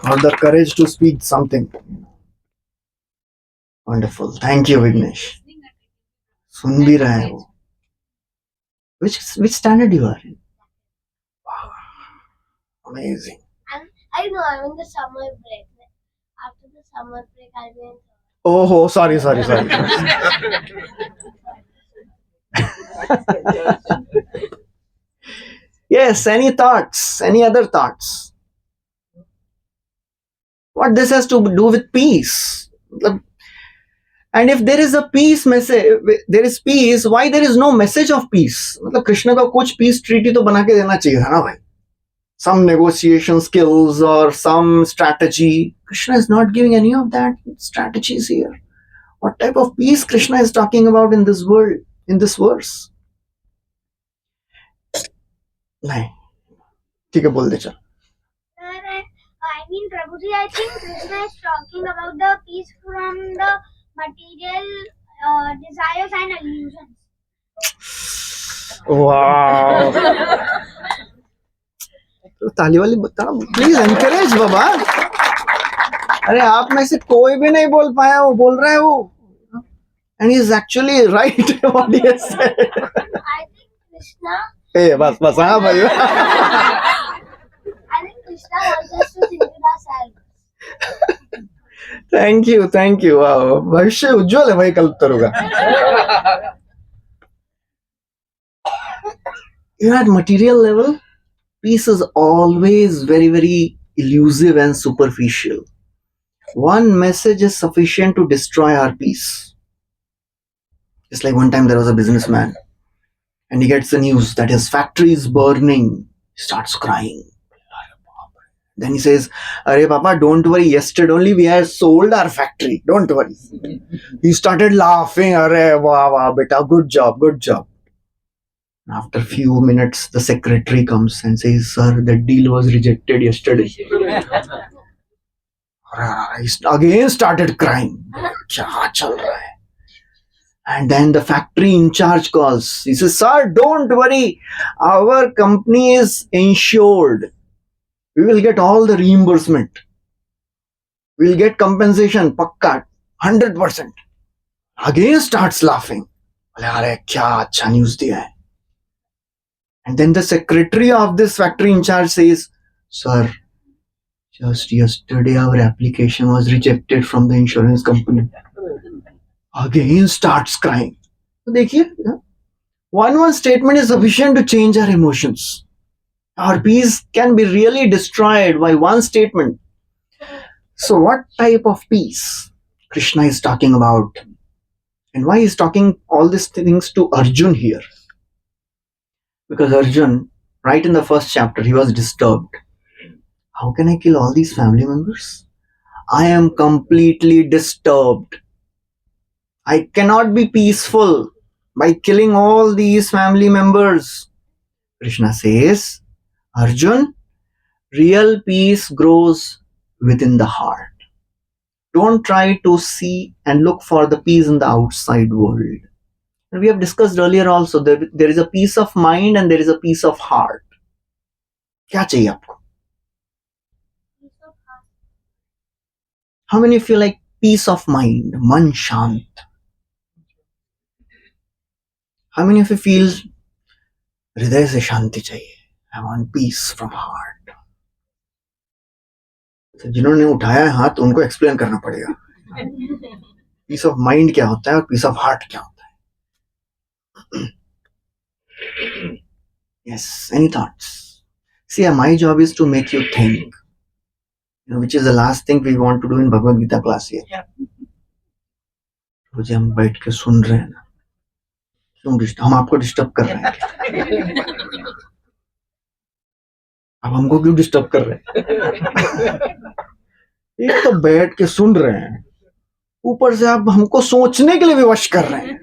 For the courage to speak something. Wonderful. Thank you, Vignesh. सुन भी रहा है वो. Which standard you are in? Wow. Amazing. I know I'm in the summer break. After the summer break, I'll be in. Oh, sorry. Yes, any thoughts? Any other thoughts? What this has to do with peace? And if there is a peace message, there is peace, why there is no message of peace? मतलब कृष्ण का कुछ peace treaty तो बना के देना चाहिए है ना भाई? Some negotiation skills or some strategy. Krishna is not giving any of that strategies here. What type of peace Krishna is talking about in this world, in this verse? नहीं, ठीक है बोल दे चल. I mean, Prabhuji, I think Krishna is talking about the peace from the material desires and illusions. Wow. तो ताली वाली बता, please encourage बाबा. अरे आप में से कोई भी नहीं बोल पाया, वो बोल रहा है वो. And he is actually right what he has said. I think Krishna. Hey, बस हाँ भाई. I think Krishna wants us to think of ourselves. Thank you. Wow, भविष्य उज्जवल है भाई कल्पतरु का. You know, at material level, peace is always very, very elusive and superficial. One message is sufficient to destroy our peace. Just like one time there was a businessman and he gets the news that his factory is burning. He starts crying. Then he says, "Arey Papa, don't worry. Yesterday only we had sold our factory. Don't worry." He started laughing. "Arey wow, beta, good job. After a few minutes, the secretary comes and says, "Sir, the deal was rejected yesterday." He again started crying. "Kya chal raha hai?" And then the factory in charge calls. He says, "Sir, don't worry. Our company is insured. We will get all the reimbursement. We'll get compensation, pakka, 100%. Again starts laughing. "Arey, kya acha news diya hai?" And then the secretary of this factory in charge says, "Sir, just yesterday our application was rejected from the insurance company." Again starts crying. So देखिए, one statement is sufficient to change our emotions. Our peace can be really destroyed by one statement. So what type of peace Krishna is talking about? And why is talking all these things to Arjun here? Because Arjun, right in the first chapter, he was disturbed. How can I kill all these family members? I am completely disturbed. I cannot be peaceful by killing all these family members. Krishna says, Arjun, real peace grows within the heart. Don't try to see and look for the peace in the outside world. And we have discussed earlier also that there is a peace of mind and there is a peace of heart. क्या चाहिए आपको? How many of you like peace of mind, man shant? How many of you feel हृदय से शांति चाहिए? I want peace from heart. तो जिन्होंने उठाया है हाथ उनको एक्सप्लेन करना पड़ेगा. पीस ऑफ माइंड क्या होता है और पीस ऑफ हार्ट क्या होता है? Yes, any thoughts? See, my job is to make you think, which is the last thing we want to do in Bhagavad Gita class here. मुझे हम बैठ के सुन रहे हैं ना, क्यों हम आपको डिस्टर्ब कर रहे हैं? अब हमको क्यों डिस्टर्ब कर रहे हैं? एक तो बैठ के सुन रहे हैं, ऊपर से आप हमको सोचने के लिए विवश कर रहे हैं.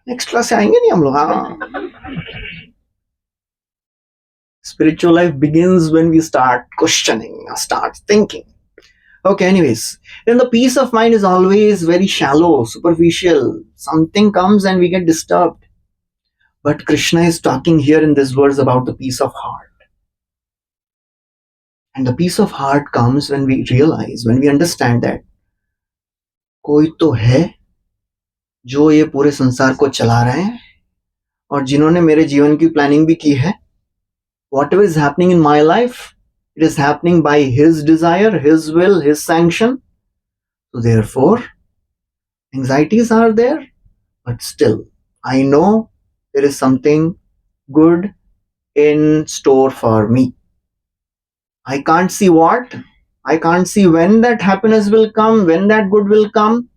नेक्स्ट क्लास से आएंगे नहीं हम लोग. हाँ, spiritual life begins when we start questioning, start thinking. Okay, anyways, then the peace of mind is always very shallow, superficial. Something comes and we get disturbed. But Krishna is talking here in this verse about the peace of heart. And the peace of heart comes when we realize, when we understand that कोई तो है जो ये पूरे संसार को चला रहे हैं और जिन्होंने मेरे जीवन की प्लानिंग भी की है. Whatever is happening in my life, it is happening by his desire, his will, his sanction. So therefore, anxieties are there, but still, I know there is something good in store for me. I can't see what, I can't see when that happiness will come, when that good will come,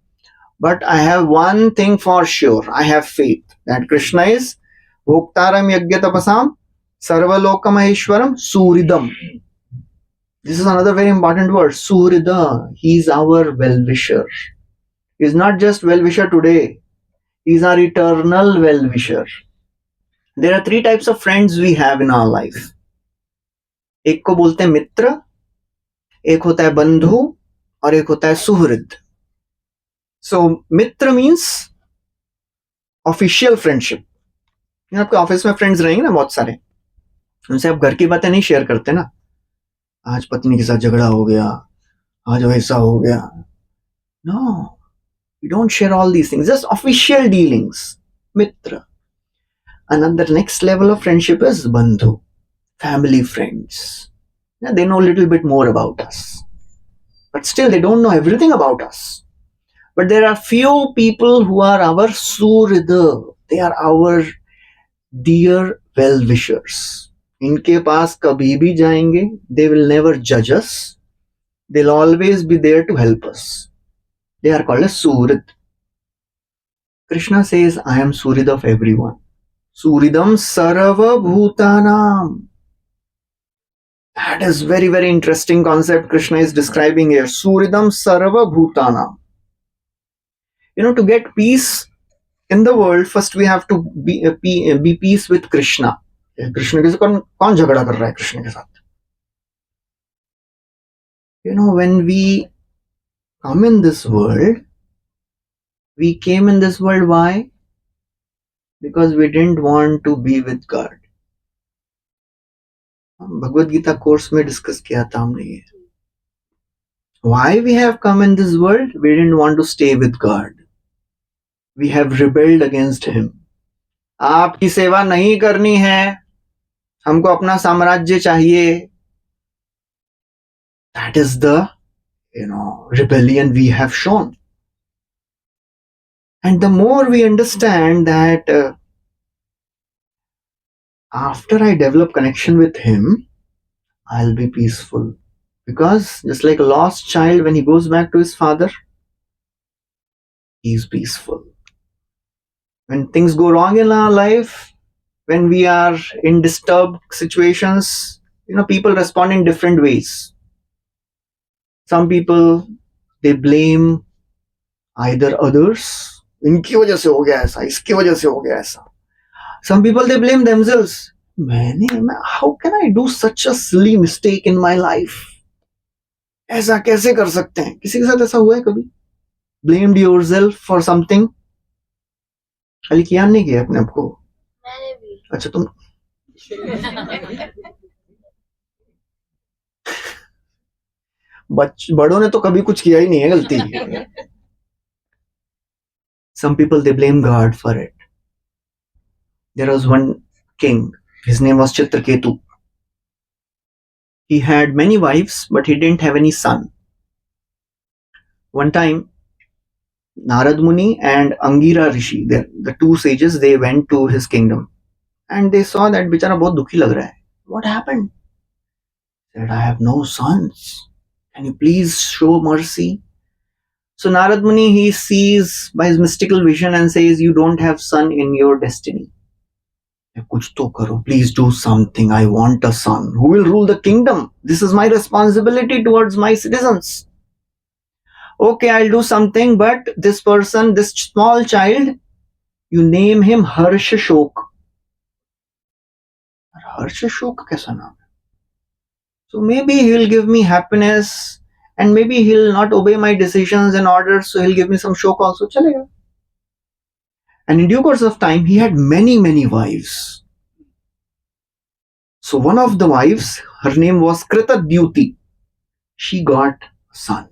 but I have one thing for sure. I have faith that Krishna is Bhoktaram Yajna Tapasam Sarvalokam Suridam. This is another very important word, Surida. He is our well-wisher. He is not just well-wisher today. He is our eternal well-wisher. There are three types of friends we have in our life. एक को बोलते हैं मित्र, एक होता है बंधु और एक होता है सुहृद. So मित्र means official friendship. आपके ऑफिस में फ्रेंड्स रहेंगे ना बहुत सारे, उनसे आप घर की बातें नहीं शेयर करते ना. आज पत्नी के साथ झगड़ा हो गया, आज वैसा हो गया. No, we don't share all these things. Just official dealings. Mitra. Another next level of friendship is bandhu, family friends. Yeah, they know a little bit more about us, but still they don't know everything about us. But there are few people who are our surida. They are our dear well-wishers. इनके पास कभी भी जाएंगे, they will never judge us. They'll always be there to help us. They are called as Surid. Krishna says, I am Surid of everyone. Suridam Sarva Bhutanam. That is very, very interesting concept Krishna is describing here. Suridam Sarva Bhutanam. To get peace in the world, first we have to be peace with Krishna. Krishna के साथ कौन झगड़ा कर रहा है कृष्ण के साथ? When we come in this world, we came in this world, why? Because we didn't want to be with God. Bhagavad Gita course में डिस्कस किया था हमने ये. Why we have come in this world? We didn't want to stay with God. We have rebelled against Him. आपकी सेवा नहीं करनी है, हमको अपना साम्राज्य चाहिए. That is the rebellion we have shown. And the more we understand that after I develop connection with Him, I'll be peaceful. Because just like a lost child, when he goes back to his father, he's peaceful. When things go wrong in our life, when we are in disturbed situations, people respond in different ways. Some people, they blame either others. इनकी वजह से हो गया ऐसा, इसकी वजह से हो गया ऐसा. Some people, they blame themselves. How can I do such a silly mistake in my life? ऐसा कैसे कर सकते हैं? किसी के साथ ऐसा हुआ है कभी? Blamed yourself for something? खाली किया नहीं किया अपने आपको? मैंने भी. अच्छा तुम बड़ों ने तो कभी कुछ किया ही नहीं है गलती. Some people, they blame God for it. There was one king. His name was Chitraketu. He had many wives, but he didn't have any son. One time, Narad Muni and Angira Rishi, the two sages, they went to his kingdom. And they saw that bichara bahut dukhi lag raha hai. What happened? He said, I have no sons. Can you please show mercy? So Narad Muni, he sees by his mystical vision and says, you don't have son in your destiny. Kuch to karo, please do something. I want a son who will rule the kingdom. This is my responsibility towards my citizens. Okay, I'll do something, but this person, this small child, you name him Harsha Shok. Harsha Shok kaisa naam hai? So maybe he'll give me happiness, and maybe he'll not obey my decisions and orders, so he'll give me some shok also. Chalega. And in due course of time, he had many, many wives. So one of the wives, her name was Kritadyuti. She got a son.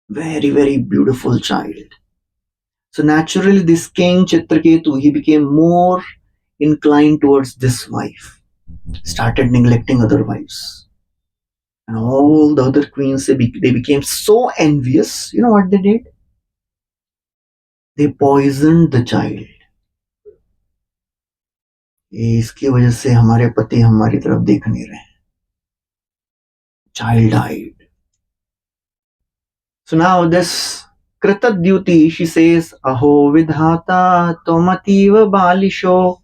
Very, very beautiful child. So naturally, this king Chitraketu, he became more inclined towards this wife. Started neglecting other wives. And all the other queens, they became so envious. You know what they did? They poisoned the child. इसकी वजह से हमारे पति हमारी तरफ देख नहीं रहे. Child died. So now this Kritadyuti, she says, Aho vidhata tomativa balisho.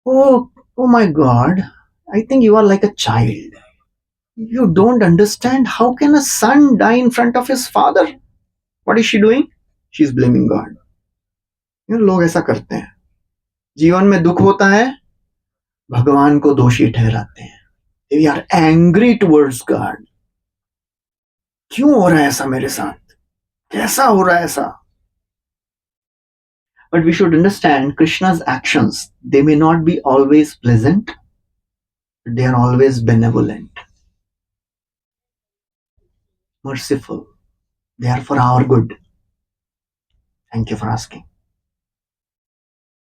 Oh my God, I think you are like a child. You don't understand. How can a son die in front of his father? What is she doing? She's blaming God. You know, लोग ऐसा करते हैं. जीवन में दुख होता है, भगवान को दोषी ठहराते हैं. We are angry towards God. क्यों हो रहा है ऐसा मेरे साथ? कैसा हो रहा है ऐसा? But we should understand Krishna's actions. They may not be always pleasant, but they are always benevolent, merciful. They are for our good. Thank you for asking.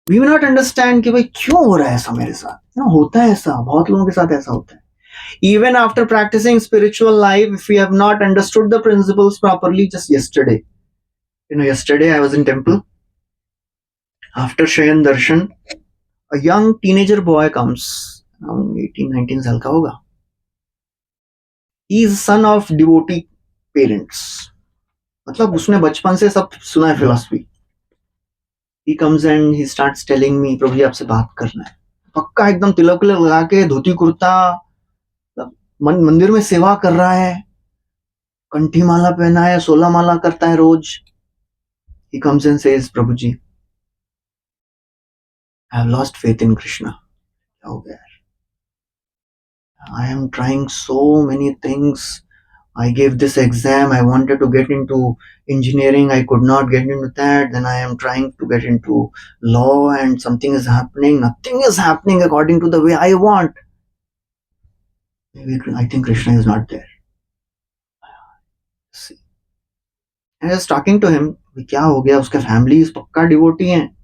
We may not understand कि भाई क्यों हो रहा है ऐसा मेरे साथ. होता है ऐसा, बहुत लोगों के साथ ऐसा होता है. Even after practicing spiritual life, if we have not understood the principles properly, just yesterday. Yesterday I was in temple. After Shayan Darshan, a young teenager boy comes, around 18-19 साल का होगा. He is son of devotee parents. मतलब उसने बचपन से सब सुना है philosophy. He comes and he starts telling me, प्रभु जी आपसे बात करना है. पक्का एकदम तिलक लगा के धोती कुर्ता, मंदिर में सेवा कर रहा है, कंठी माला पहना है, 16 माला करता है रोज. He comes and says, Prabhu ji, I have lost faith in Krishna. क्या हो गया? I am trying so many things. I gave this exam. I wanted to get into engineering. I could not get into that. Then I am trying to get into law and something is happening. Nothing is happening according to the way I want. Maybe I think Krishna is not there. See. And I was talking to him. क्या हो गया? उसका family is पक्का devotee हैं.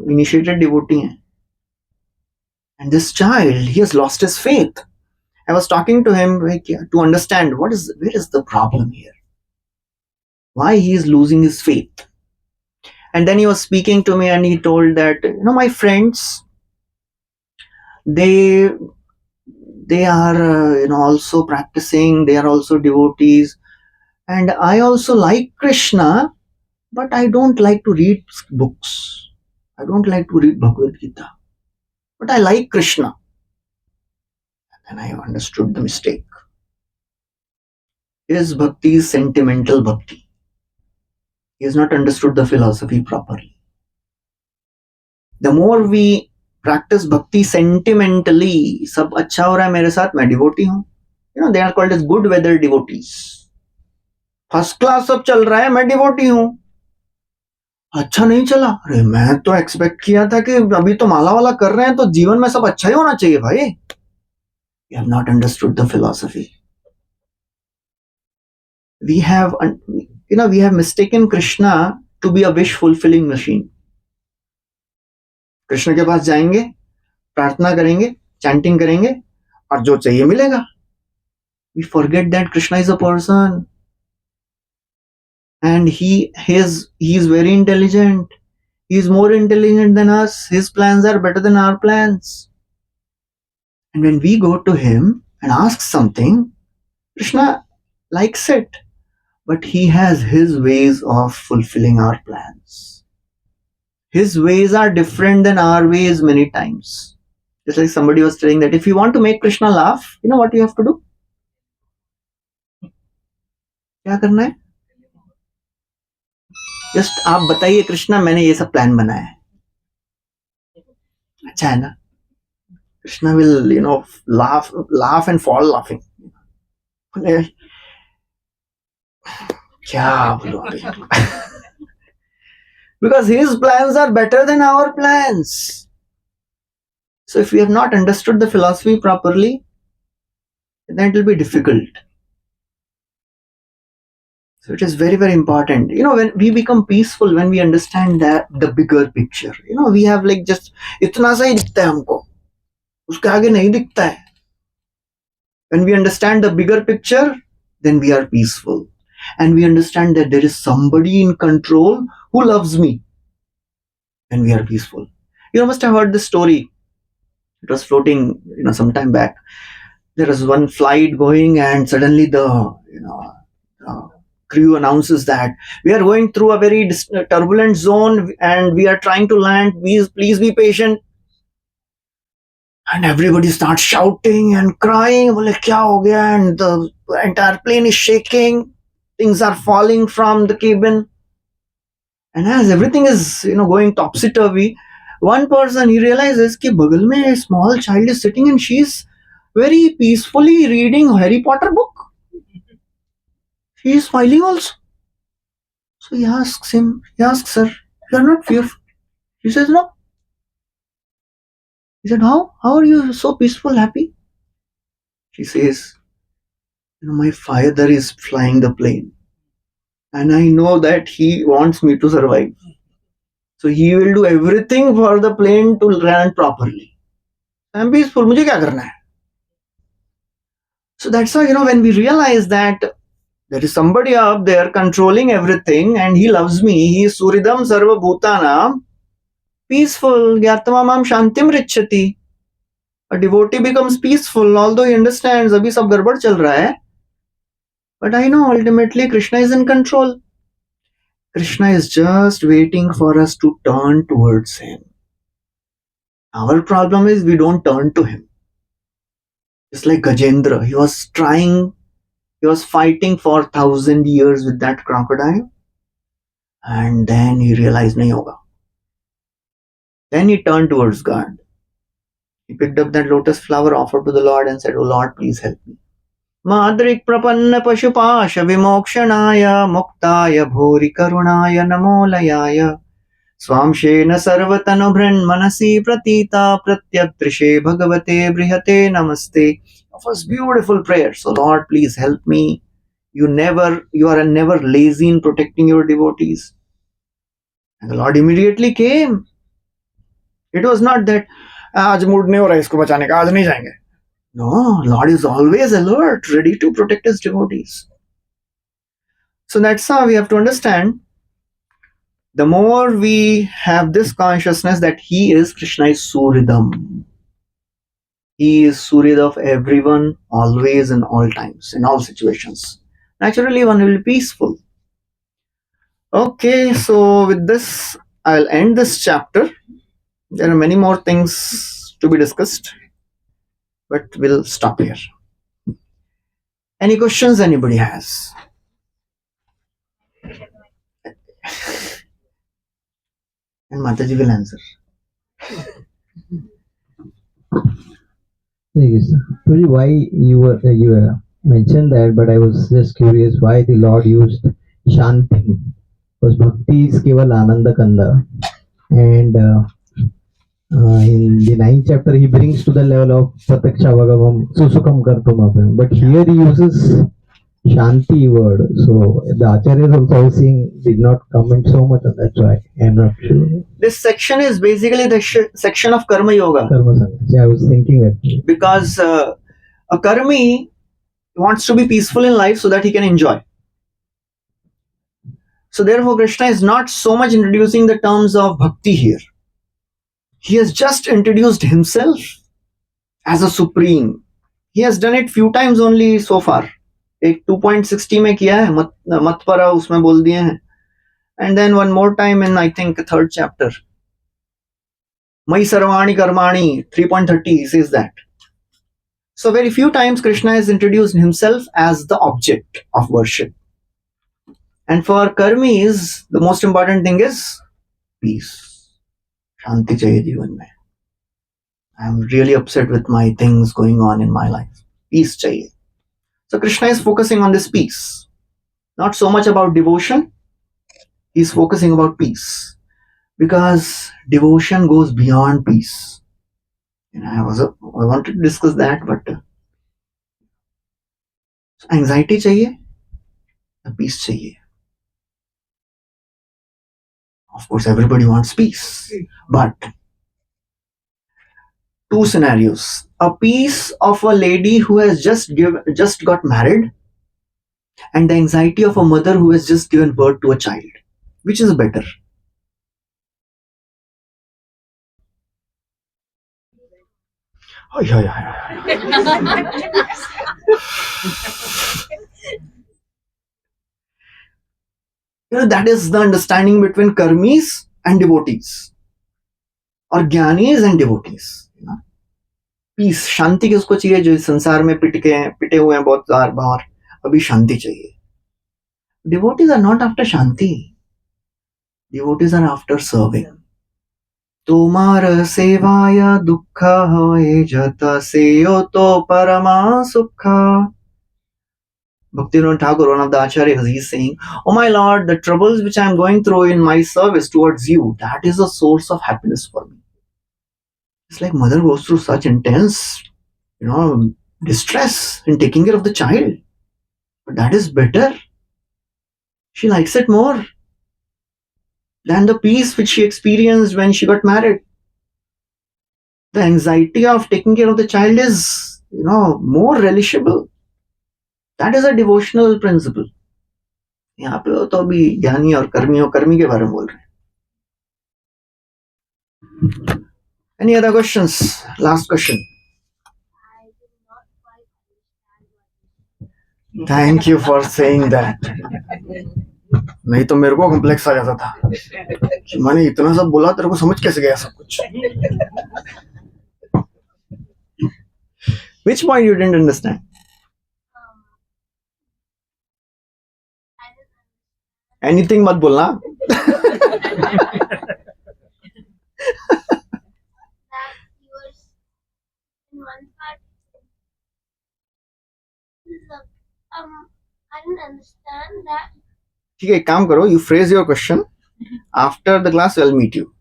Initiated devotee हैं. And this child, he has lost his faith. I was talking to him to understand where is the problem here? Why he is losing his faith? And then he was speaking to me and he told that, my friends, they are, also practicing, they are also devotees. And I also like Krishna, but I don't like to read books. I don't like to read Bhagavad Gita. But I like Krishna. And I understood the mistake. His bhakti is sentimental bhakti. He has not understood the philosophy properly. The more we practice bhakti sentimentally, सब अच्छा हो रहा है मेरे साथ, मैं devotee हूँ. They are called as good weather devotees. First class सब चल रहा है, मैं devotee हूँ. अच्छा नहीं चला, अरे मैं तो एक्सपेक्ट किया था कि अभी तो माला वाला कर रहे हैं तो जीवन में सब अच्छा ही होना चाहिए भाई. We have not understood the philosophy. We have mistaken Krishna to be a wish fulfilling machine. Krishna के पास जाएंगे, प्रार्थना करेंगे, चैंटिंग करेंगे और जो चाहिए मिलेगा. We forget that Krishna is a person and he is very intelligent. He is more intelligent than us. His plans are better than our plans. And when we go to him and ask something, Krishna likes it, but he has his ways of fulfilling our plans. His ways are different than our ways many times. Just like somebody was saying that if you want to make Krishna laugh, you know what you have to do? क्या करना है? Just आप बताइए कृष्णा मैंने ये सब plan बनाया है. अच्छा है ना? Krishna will, laugh and fall laughing. क्या बोलूं अभी? Because his plans are better than our plans. So if we have not understood the philosophy properly, then it will be difficult. So it is very, very important. When we become peaceful, when we understand that the bigger picture. We have like just इतना सा ही दिखता है हमको, उसके आगे नहीं दिखता है. When we understand the bigger picture, then we are peaceful. And we understand that there is somebody in control who loves me. And we are peaceful. You must have heard this story. It was floating, some time back. There was one flight going, and suddenly the crew announces that we are going through a very turbulent zone, and we are trying to land. Please be patient. And everybody starts shouting and crying. Bole, kya ho gaya? And the entire plane is shaking. Things are falling from the cabin. And as everything is, going topsy-turvy, one person, he realizes that bagal mein a small child is sitting and she's very peacefully reading Harry Potter book. She is smiling also. So he asks her, you are not fearful? She says, no. He said, how are you so peaceful, happy? She says, my father is flying the plane. And I know that he wants me to survive. So he will do everything for the plane to land properly. I am peaceful. मुझे क्या करना है? So that's why, when we realize that there is somebody up there controlling everything and he loves me, he is Suridam Sarva Bhutanam, peaceful, Gyatma Mam Shantim Richati. A devotee becomes peaceful, although he understands abhi sab garbad chal raha hai. But I know ultimately Krishna is in control. Krishna is just waiting for us to turn towards him. Our problem is we don't turn to him. Just like Gajendra, he was fighting for 1,000 years with that crocodile. And then he realized, nahi hoga. Then he turned towards God. He picked up that lotus flower, offered to the Lord and said, oh Lord, please help me. Madrik prapanna pashupasha vimokshanaya muktaya bhuri karunaya namolayaya swamshena sarvatanu manasi pratita pratyatrishe bhagavate brihate namaste. Of course, beautiful prayer. So Lord, please help me. You are never lazy in protecting your devotees. And the Lord immediately came. It was not that आज mood नहीं हो रहा है इसको बचाने का, आज नहीं जाएंगे. No, Lord is always alert, ready to protect his devotees. So that's how we have to understand. The more we have this consciousness that Krishna is Suridam. He is Surya of everyone, always and all times, in all situations. Naturally, one will be peaceful. Okay, so with this, I'll end this chapter. There are many more things to be discussed, but we'll stop here. Any questions anybody has? And Mataji will answer. Really, why you mentioned that, but I was just curious why the Lord used Shanti. Because Bhakti is Keval Ananda Kanda, and in the 9th chapter he brings to the level of Prataksha Bhagavam Susukam Kartumapam. But here he uses Shanti word. So the Acharyas also I was seeing did not comment so much on that, so I am not sure. This section is basically the section of Karma Yoga. Karma Sangha. Yeah, I was thinking that. Because a karmi wants to be peaceful in life so that he can enjoy. So therefore Krishna is not so much introducing the terms of bhakti here. He has just introduced himself as a supreme. He has done it few times only so far. एक 2.60 में किया है, मतपरा उसमें बोल दिए हैं. And then one more time in I think 3rd chapter. Mai sarvani karmani 3.30 he says that. So very few times Krishna has introduced himself as the object of worship. And for karmis, the most important thing is peace. Shanti chahiye jeevan mein. I am really upset with my things going on in my life. Peace chahiye. So Krishna is focusing on this peace. Not so much about devotion. He is focusing about peace. because devotion goes beyond peace. And I wanted to discuss that, but anxiety चाहिए या peace चाहिए? Of course, everybody wants peace, but two scenarios: a peace of a lady who has just got married, and the anxiety of a mother who has just given birth to a child. Which is better? Oh, yeah. That is the understanding between karmis and devotees, or jnanis and devotees. Peace, शांति किसको चाहिए? जो इस संसार में पिटे हुए हैं बहुत बार, अभी शांति चाहिए. Devotees are not after shanti. Devotees are after serving. तुम्हार सेवाय दुख होए जत सेयो तो परमा सुख. Bhaktivinoda Thakur, one of the acharyas, he is saying, "Oh my Lord, the troubles which I am going through in my service towards you, that is a source of happiness for me." It's like mother goes through such intense, distress in taking care of the child. But that is better. She likes it more than the peace which she experienced when she got married. The anxiety of taking care of the child is, more relishable. That is a devotional principle. यहाँ पे तो अभी ज्ञानी और कर्मी के बारे में बोल रहे हैं. Any other questions? Last question. Thank you for saying that. नहीं तो मेरे को कॉम्प्लेक्स आ जाता था कि मैंने इतना सब बोला, तेरे को समझ कैसे गया सब कुछ? Which point you didn't understand? Anything मत बोलना. I didn't understand that. ठीक है, एक काम करो, you phrase your question. After the class, I'll meet you.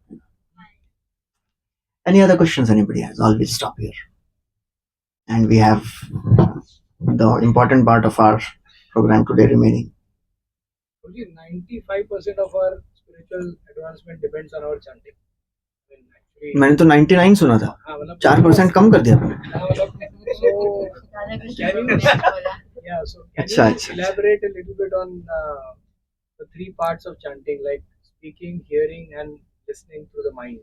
Any other questions anybody has? Always stop here. And we have the important part of our program today remaining. 95% of our spiritual advancement depends on our chanting. मैंने तो 99 सुना था. 4% कम कर दिया आपने. So can you elaborate a little bit on the three parts of chanting, like speaking, hearing, and listening through the mind?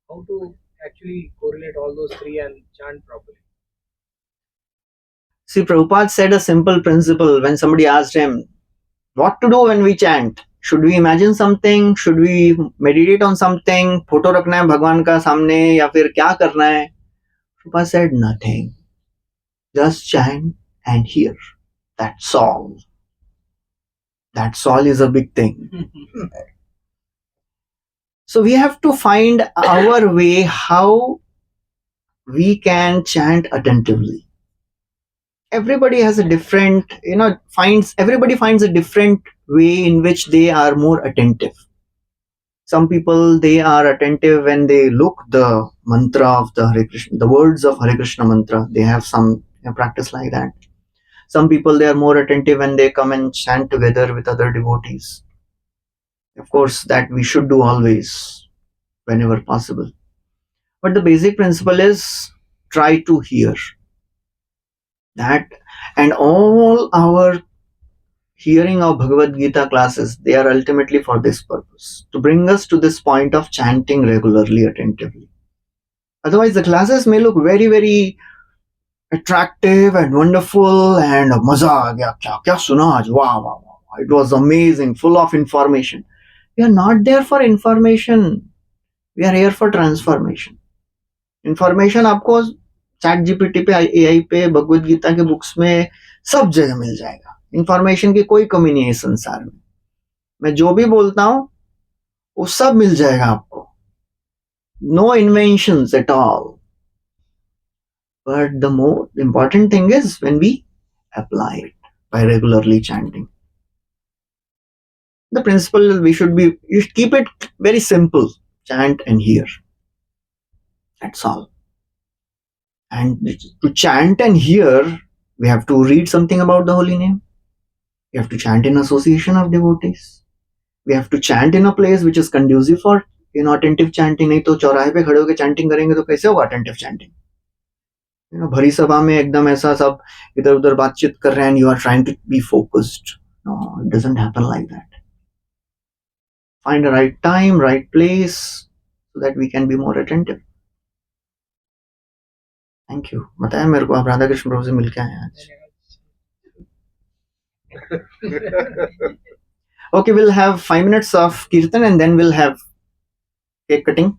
How to actually correlate all those three and chant properly? See, Prabhupada said a simple principle when somebody asked him, what to do when we chant? Should we imagine something? Should we meditate on something? Photo रखना है भगवान का सामने या फिर क्या करना है? Prabhupada said nothing. Just chant and hear. That's all. That's all is a big thing. So we have to find our way how we can chant attentively. Everybody has a different, everybody finds a different way in which they are more attentive. Some people, they are attentive when they look the mantra of the Hare Krishna, the words of Hare Krishna mantra. They have some practice like that. Some people, they are more attentive when they come and chant together with other devotees. Of course, that we should do always, whenever possible. But the basic principle is try to hear. That, and all our hearing of Bhagavad Gita classes, they are ultimately for this purpose, to bring us to this point of chanting regularly, attentively. Otherwise, the classes may look very, very attractive and wonderful and maza aa gaya, kya suna aaj, wow, it was amazing, full of information. We are not there for information. We are here for transformation. Information आपको chat GPT पे, AI पे, भगवद गीता के books में सब जगह मिल जाएगा. Information की कोई कमी नहीं है संसार में. मैं जो भी बोलता हूं वो सब मिल जाएगा आपको. No inventions at all. But the more important thing is when we apply it by regularly chanting. The principle we should be, you should keep it very simple. Chant and hear. That's all. And to chant and hear, we have to read something about the holy name. We have to chant in association of devotees. We have to chant in a place which is conducive for inattentive chanting. नहीं तो चौराहे पे खड़े होकर chanting करेंगे तो कैसे होगा attentive chanting? भरी सभा में एकदम ऐसा सब इधर उधर बातचीत कर रहे हैं and you are trying to be focused. No, it doesn't happen like that. Find a right time, right place, so that we can be more attentive. Thank you. बताया मेरे को आप राधा कृष्ण प्रभु से मिलके आए हैं आज. Okay, we'll have 5 minutes of kirtan and then we'll have cake cutting.